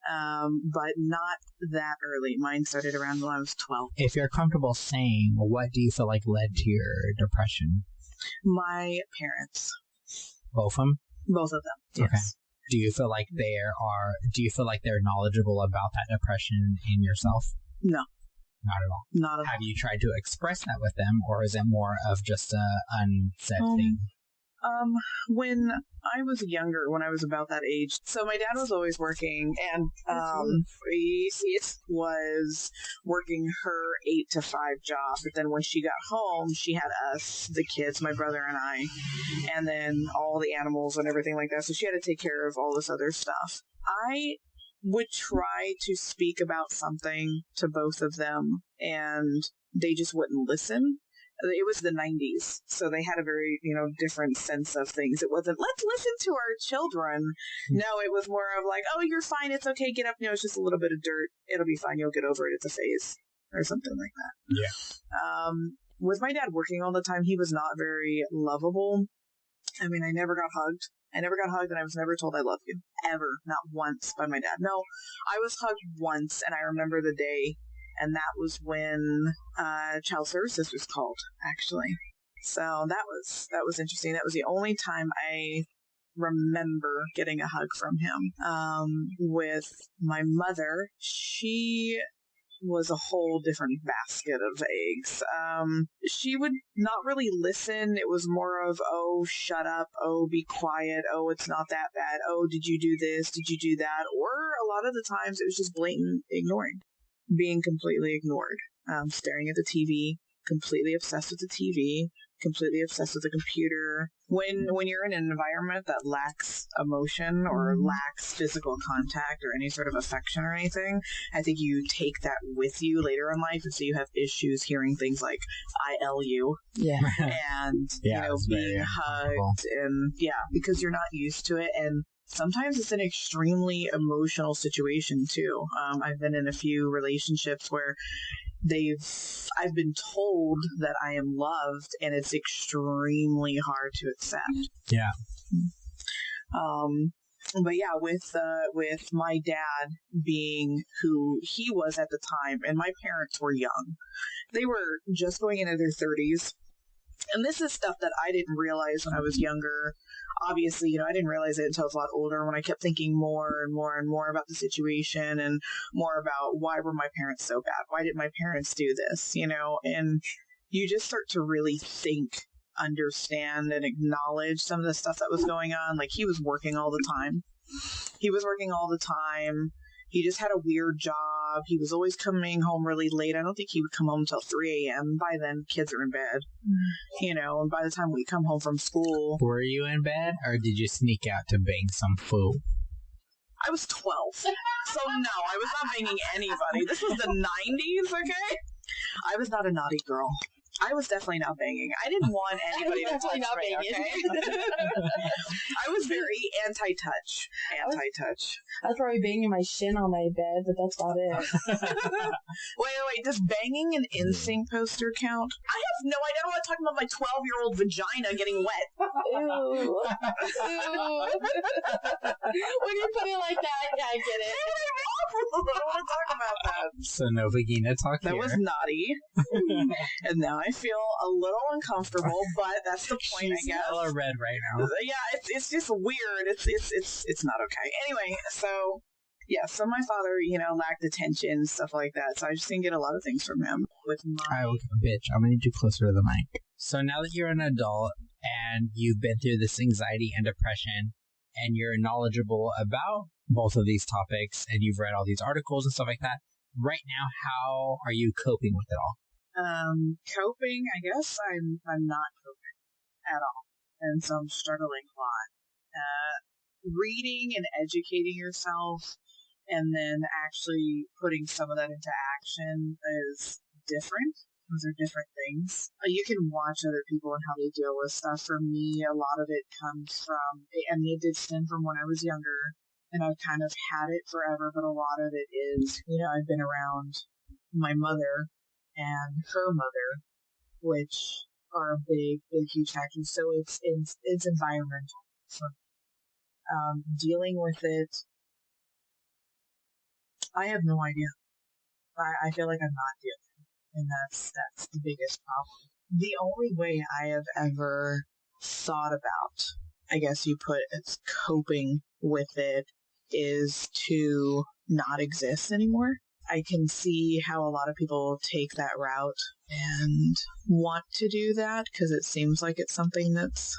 But not that early. Mine started around when I was 12. If you're comfortable saying, what do you feel like led to your depression? My parents. Both of them? Both of them, yes. Okay. Do you feel like they're knowledgeable about that depression in yourself? No. Not at all? Not at all. Have you tried to express that with them, or is it more of just a unsaid thing? When I was younger, when I was about that age, so my dad was always working, and he was working her 8 to 5 job, but then when she got home, she had us, the kids, my brother and I, and then all the animals and everything like that, so she had to take care of all this other stuff. I would try to speak about something to both of them, and they just wouldn't listen. It was the 90s, so they had a very, different sense of things. It wasn't, let's listen to our children. No, it was more of like, oh, you're fine, it's okay, get up, it's just a little bit of dirt. It'll be fine, you'll get over it, it's a phase, or something like that. Yeah. With my dad working all the time, he was not very lovable. I mean, I never got hugged. And I was never told I love you. Ever. Not once by my dad. No, I was hugged once, and I remember the day. And that was when Child Services was called, actually. So that was interesting. That was the only time I remember getting a hug from him. With my mother, she was a whole different basket of eggs. She would not really listen. It was more of, oh, shut up. Oh, be quiet. Oh, it's not that bad. Oh, did you do this? Did you do that? Or a lot of the times it was just blatant ignoring. Being completely ignored, staring at the TV, completely obsessed with the TV, completely obsessed with the computer. When you're in an environment that lacks emotion or lacks physical contact or any sort of affection or anything, I think you take that with you later in life, and so you have issues hearing things like "I L you," and being hugged, and because you're not used to it, and sometimes it's an extremely emotional situation too. I've been in a few relationships where I've been told that I am loved, and it's extremely hard to accept. Yeah. But yeah, with my dad being who he was at the time, and my parents were young. They were just going into their 30s. And this is stuff that I didn't realize when I was younger. Obviously, I didn't realize it until I was a lot older, when I kept thinking more and more and more about the situation, and more about why were my parents so bad? Why did my parents do this? And you just start to really think, understand, and acknowledge some of the stuff that was going on. Like, he was working all the time. He just had a weird job. He was always coming home really late. I don't think he would come home until 3 a.m. By then, kids are in bed. And by the time we come home from school... Were you in bed, or did you sneak out to bang some fool? I was 12. So no, I was not banging anybody. This was the 90s, okay? I was not a naughty girl. I was definitely not banging. I didn't want anybody to touch me, okay? I was very anti-touch. I was probably banging my shin on my bed, but that's about it. Wait. Does banging an NSYNC poster count? I have no idea. I don't want to talk about my 12-year-old vagina getting wet. Ew. When you put it like that, I get it. I don't want to talk about that. So no vagina talk That here. was naughty. And now I feel a little uncomfortable, but that's the point, I guess. She's red right now. Yeah, it's just weird. It's not okay. Anyway, so my father, lacked attention, stuff like that. So I just didn't get a lot of things from him. Bitch, I'm gonna need you closer to the mic. So now that you're an adult and you've been through this anxiety and depression, and you're knowledgeable about both of these topics, and you've read all these articles and stuff like that, right now, how are you coping with it all? Coping, I guess I'm not coping at all. And so I'm struggling a lot. Reading and educating yourself, and then actually putting some of that into action is different. Those are different things. You can watch other people and how they deal with stuff. For me, a lot of it comes from, it did stem from when I was younger, and I've kind of had it forever, but a lot of it is, I've been around my mother and her mother, which are big, huge factors. So it's environmental. So, dealing with it, I have no idea. I feel like I'm not dealing. And that's the biggest problem. The only way I have ever thought about, I guess you put as coping with it, is to not exist anymore. I can see how a lot of people take that route and want to do that because it seems like it's something that's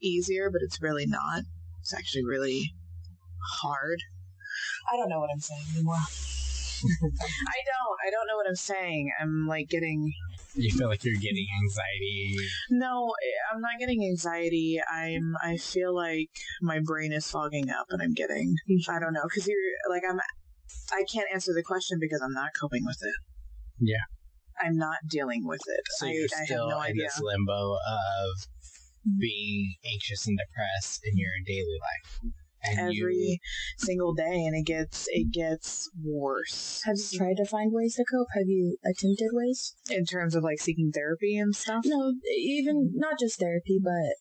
easier, but it's really not. It's actually really hard. I don't know what I'm saying anymore. I don't know what I'm saying. I'm like getting... You feel like you're getting anxiety? No, I'm not getting anxiety. I feel like my brain is fogging up and I'm getting... I don't know, because I can't answer the question because I'm not coping with it. Yeah. I'm not dealing with it. So you're still in this limbo of being anxious and depressed in your daily life. And every single day, and it gets worse. Have you tried to find ways to cope? Have you attempted ways? In terms of like seeking therapy and stuff? No, even not just therapy, but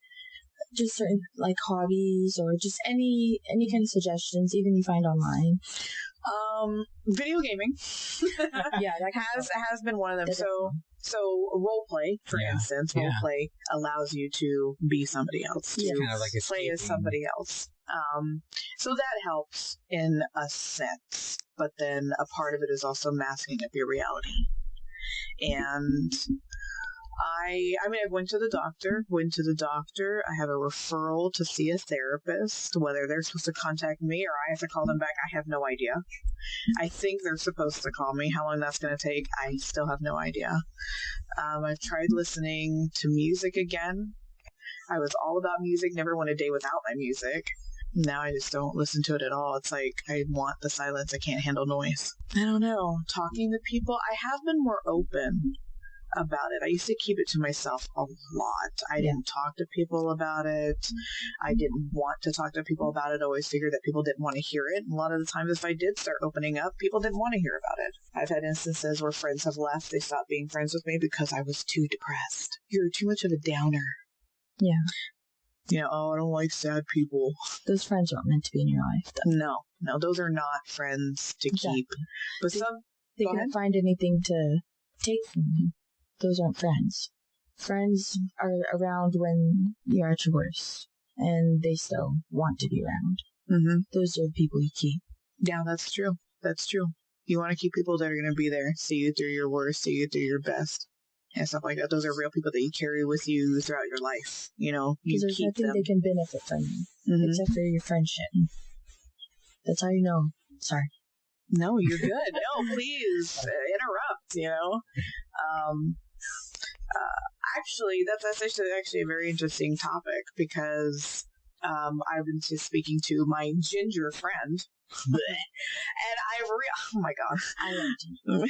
just certain like hobbies or just any kind of suggestions, even you find online. Video gaming. Yeah, that has been one of them. So role play, for instance, role play allows you to be somebody else, to kind of like play as somebody else. So that helps in a sense, but then a part of it is also masking up your reality. And I went to the doctor. I have a referral to see a therapist. Whether they're supposed to contact me or I have to call them back, I have no idea. I think they're supposed to call me. How long that's going to take, I still have no idea. I've tried listening to music again. I was all about music, never went a day without my music. Now I just don't listen to it at all. It's like I want the silence. I can't handle noise. I don't know. Talking to people, I have been more open about it. I used to keep it to myself a lot. I didn't talk to people about it. I didn't want to talk to people about it. I always figured that people didn't want to hear it. And a lot of the times if I did start opening up, people didn't want to hear about it. I've had instances where friends have left. They stopped being friends with me because I was too depressed. You're too much of a downer. Yeah. Yeah, oh, I don't like sad people. Those friends aren't meant to be in your life, though. No, those are not friends to keep. But they can't find anything to take from you. Those aren't friends. Friends are around when you're at your worst, and they still want to be around. Mm-hmm. Those are the people you keep. Yeah, that's true. That's true. You want to keep people that are going to be there, see you through your worst, see you through your best, and stuff like that. Those are real people that you carry with you throughout your life. You know, you because there's keep nothing them. they can benefit from you, except for your friendship. That's how you know. Sorry. No, you're good. No, please interrupt. You know. Actually, that's actually a very interesting topic because I've been speaking to my ginger friend, and oh my god, I like ginger.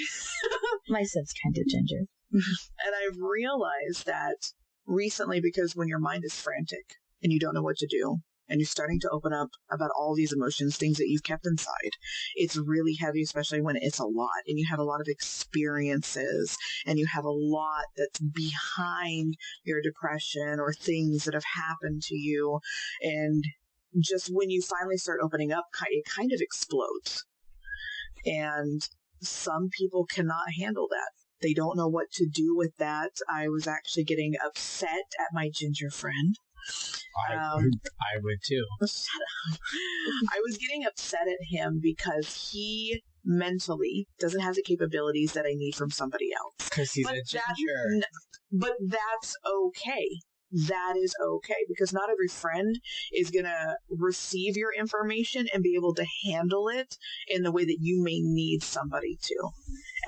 My son's kind of ginger, and I've realized that recently because when your mind is frantic and you don't know what to do, and you're starting to open up about all these emotions, things that you've kept inside, it's really heavy, especially when it's a lot and you have a lot of experiences and you have a lot that's behind your depression or things that have happened to you. And just when you finally start opening up, it kind of explodes. And some people cannot handle that. They don't know what to do with that. I was actually getting upset at my ginger friend. I would too. Shut up. I was getting upset at him because he mentally doesn't have the capabilities that I need from somebody else. Because he's a ginger. But that's okay. That is okay because not every friend is going to receive your information and be able to handle it in the way that you may need somebody to.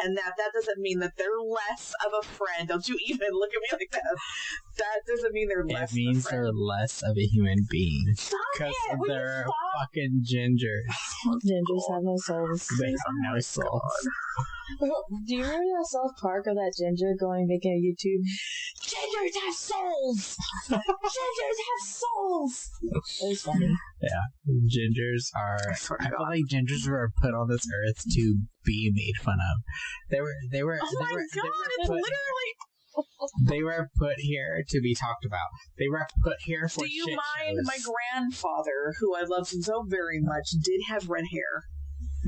And that doesn't mean that they're less of a friend. Don't you even look at me like that. That doesn't mean they're less of a friend. It means they're less of a human being. Because they're fucking gingers. Gingers have no souls. They have no souls. Do you remember that South Park of that ginger making a YouTube? Gingers have souls! Gingers have souls! It was funny. Yeah. Gingers are... I feel like gingers were put on this earth to be made fun of. They were it's literally... They were put here to be talked about. They were put here for Do you shit mind? shows. My grandfather, who I love so very much, did have red hair.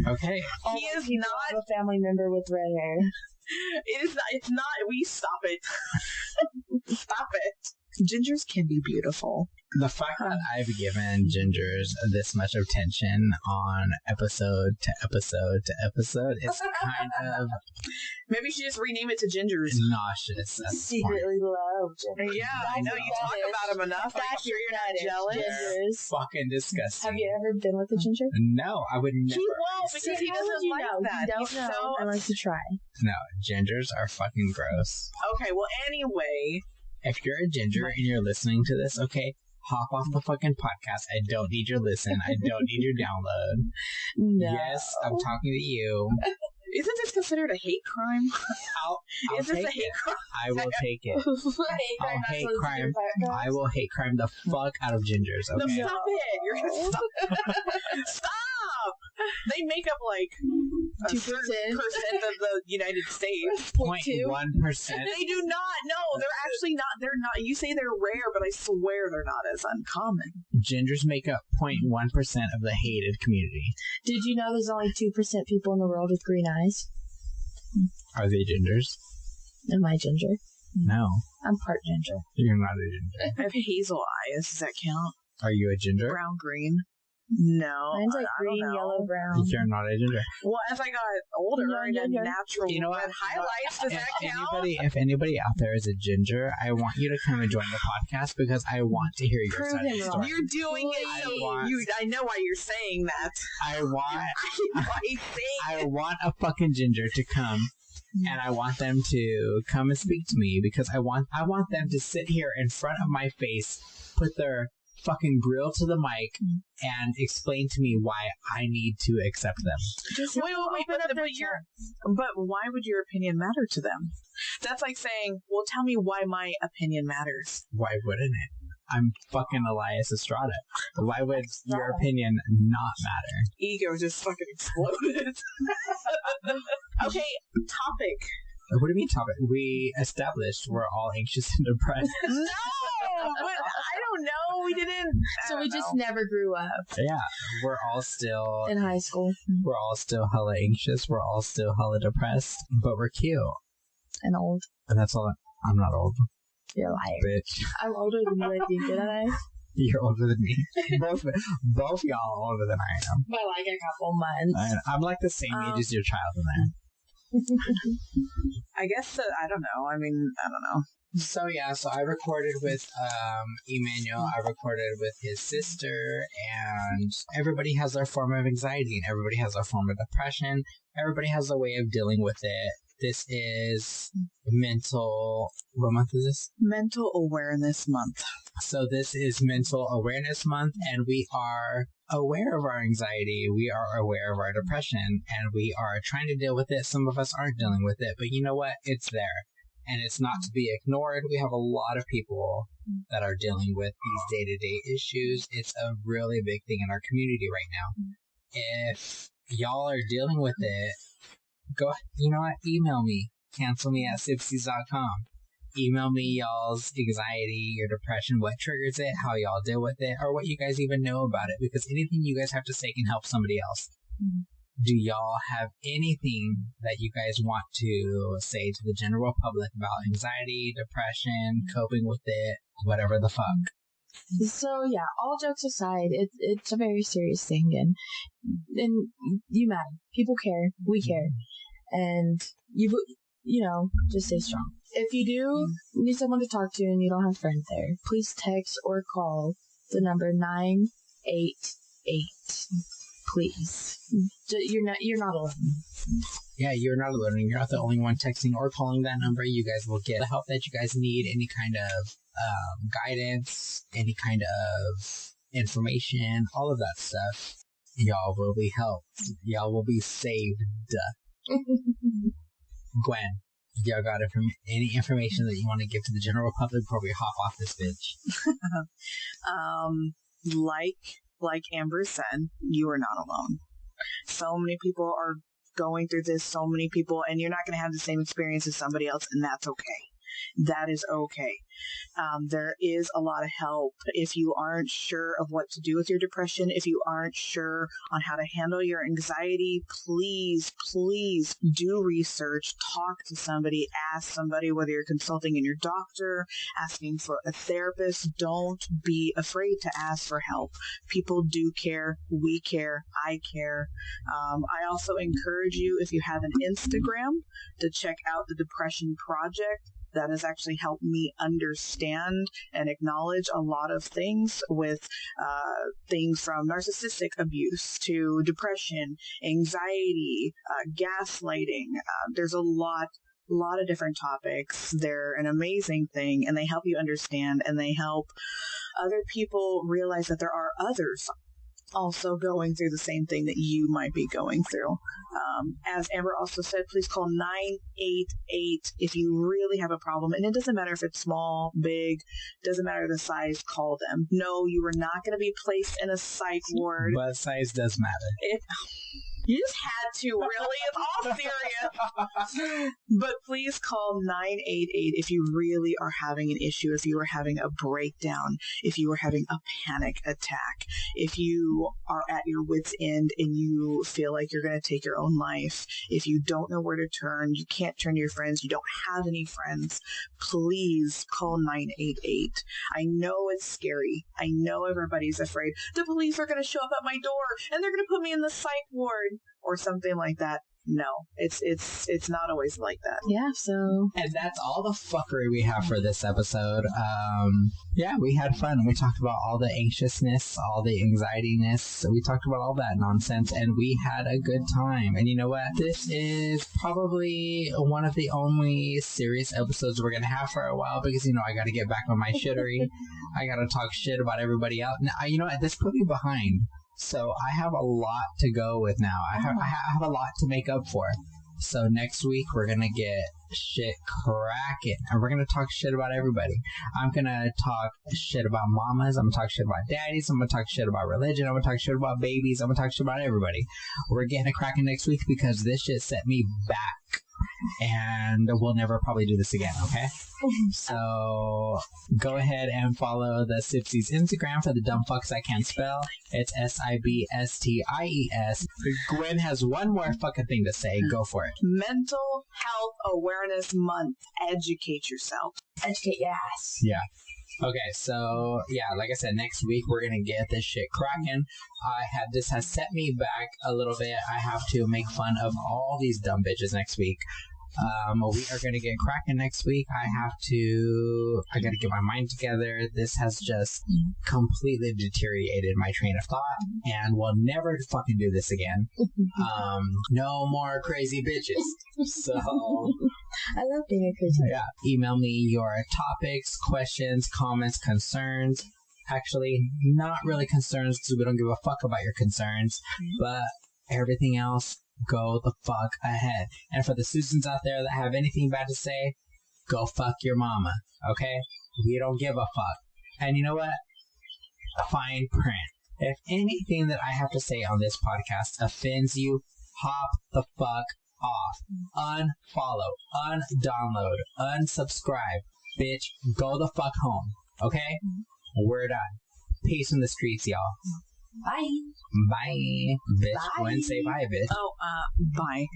Okay. He is not a family member with red hair. It's not. We stop it. Stop it. Gingers can be beautiful. The fact that I've given gingers this much attention on episode to episode to episode is kind of... Maybe you should just rename it to Gingers. Nauseous. Secretly love gingers. Yeah, I know. You talk about them enough. Are you sure you're not jealous? Gingers. Fucking disgusting. Have you ever been with a ginger? No, I would never. He won't because he doesn't like that. You don't know unless you try. No, gingers are fucking gross. Okay, well, anyway... If you're a ginger and you're listening to this, okay, hop off the fucking podcast. I don't need your listen. I don't need your download. No. Yes, I'm talking to you. Isn't this considered a hate crime? I'll Is this take a hate it. crime? I will take it. I'll hate crime. I will hate crime the fuck out of gingers, okay? No, stop it. You're going to stop. Stop! They make up like 2% of the United States. 0.1%. They do not. No, they're actually not. They're not. You say they're rare, but I swear they're not as uncommon. Gingers make up 0.1% of the hated community. Did you know there's only 2% people in the world with green eyes? Are they gingers? Am I ginger? No. I'm part ginger. You're not a ginger. I have hazel eyes. Does that count? Are you a ginger? Brown, green. No. Mine's like I don't green, know. yellow, brown. You're not a ginger. Well, as I got older, No, I got no. natural You know what? red highlights. Does that count? If anybody out there is a ginger, I want you to come and join the podcast because I want to hear your Prove side of him the wrong. story. You're doing it. I So want- I know why you're saying that. I want I know why you're saying I want a fucking ginger to come, and I want them to come and speak to me because I want them to sit here in front of my face, put their fucking grill to the mic, and explain to me why I need to accept them. Just Wait, but why would your opinion matter to them? That's like saying, well, tell me why my opinion matters. Why wouldn't it? I'm fucking Elias Estrada. Why would your opinion not matter? Ego just fucking exploded. Okay, topic. What do you mean topic? We established we're all anxious and depressed. No, but I don't know. We didn't. So we just never grew up Yeah, we're all still in high school hella anxious. We're all still hella depressed, but we're cute. and old. And that's all. I'm not old, You're a liar. bitch. I'm older than you, I think, did I? You're older than me. both y'all are older than I am. By like a couple months. I'm like the same age as your child and I. I guess I don't know. I mean, I don't know. So yeah, so I recorded with Emmanuel, I recorded with his sister, and everybody has their form of anxiety and everybody has their form of depression. Everybody has a way of dealing with it. This is what month is this? Mental Awareness Month. So this is Mental Awareness Month, and we are aware of our anxiety, we are aware of our depression, and we are trying to deal with it. Some of us aren't dealing with it, but you know what? It's there, and it's not to be ignored. We have a lot of people that are dealing with these day-to-day issues. It's a really big thing in our community right now. If y'all are dealing with it, go, you know what? Email me, cancelme@sipsies.com. Email me y'all's anxiety, your depression, what triggers it, how y'all deal with it, or what you guys even know about it, because anything you guys have to say can help somebody else. Do y'all have anything that you guys want to say to the general public about anxiety, depression, coping with it, whatever the fuck? So yeah, all jokes aside, it's a very serious thing, and you matter. People care. We care, and you know, just stay strong. If you do need someone to talk to and you don't have friends there, please text or call the number 988. Please, you're not alone. Yeah, you're not alone. You're not the only one texting or calling that number. You guys will get the help that you guys need. Any kind of guidance, any kind of information, all of that stuff. Y'all will be helped. Y'all will be saved. Gwen, y'all got any information that you want to give to the general public before we hop off this bitch? Like Amber said, you are not alone. So many people are going through this, so many people, and you're not going to have the same experience as somebody else, and that's okay. That is okay. There is a lot of help. If you aren't sure of what to do with your depression, if you aren't sure on how to handle your anxiety, please do research, talk to somebody, ask somebody, whether you're consulting in your doctor, asking for a therapist. Don't be afraid to ask for help. People do care. We care. I care. I also encourage you, if you have an Instagram, to check out the Depression Project. That has actually helped me understand and acknowledge a lot of things, with things from narcissistic abuse to depression, anxiety, gaslighting. There's a lot of different topics. They're an amazing thing, and they help you understand, and they help other people realize that there are others also going through the same thing that you might be going through. As Amber also said, please call 988 if you really have a problem. And it doesn't matter if it's small, big, doesn't matter the size, call them. No, you are not going to be placed in a psych ward. But size does matter. You just had to, really? It's all serious. But please call 988 if you really are having an issue, if you are having a breakdown, if you are having a panic attack, if you are at your wit's end and you feel like you're going to take your own life, if you don't know where to turn, you can't turn to your friends, you don't have any friends, please call 988. I know it's scary. I know everybody's afraid. The police are going to show up at my door and they're going to put me in the psych ward or something like that. No, it's not always like that. Yeah, so... And that's all the fuckery we have for this episode. Yeah, we had fun. We talked about all the anxiousness, all the anxiety-ness. We talked about all that nonsense, and we had a good time. And you know what? This is probably one of the only serious episodes we're going to have for a while because, you know, I got to get back on my shittery. I got to talk shit about everybody else. Now, you know what? This put me behind. So I have a lot to go with now. I have a lot to make up for. So next week we're going to get shit cracking. And we're going to talk shit about everybody. I'm going to talk shit about mamas. I'm going to talk shit about daddies. I'm going to talk shit about religion. I'm going to talk shit about babies. I'm going to talk shit about everybody. We're getting it cracking next week because this shit set me back. And we'll never probably do this again, okay? So go ahead and follow the Sipsies Instagram for the dumb fucks I can't spell. It's SIBSTIES. Gwen has one more fucking thing to say. Go for it. Mental Health Awareness Month. Educate yourself. Educate your ass. Yeah. Okay, so, yeah, like I said, next week we're going to get this shit cracking. This has set me back a little bit. I have to make fun of all these dumb bitches next week. We are going to get cracking next week. I got to get my mind together. This has just completely deteriorated my train of thought, and we'll never fucking do this again. No more crazy bitches. So, I love being a crazy bitch. yeah, email me your topics, questions, comments, concerns. Actually, not really concerns because we don't give a fuck about your concerns, but everything else, go the fuck ahead. And for the Susans out there that have anything bad to say, go fuck your mama, okay? We don't give a fuck. And you know what? Fine print. If anything that I have to say on this podcast offends you, hop the fuck off. Unfollow, undownload, unsubscribe. Bitch, go the fuck home, okay? We're done. Peace in the streets, y'all. Bye. Bye. Bitch, Bye. Gwen, say bye, bitch. Oh, bye.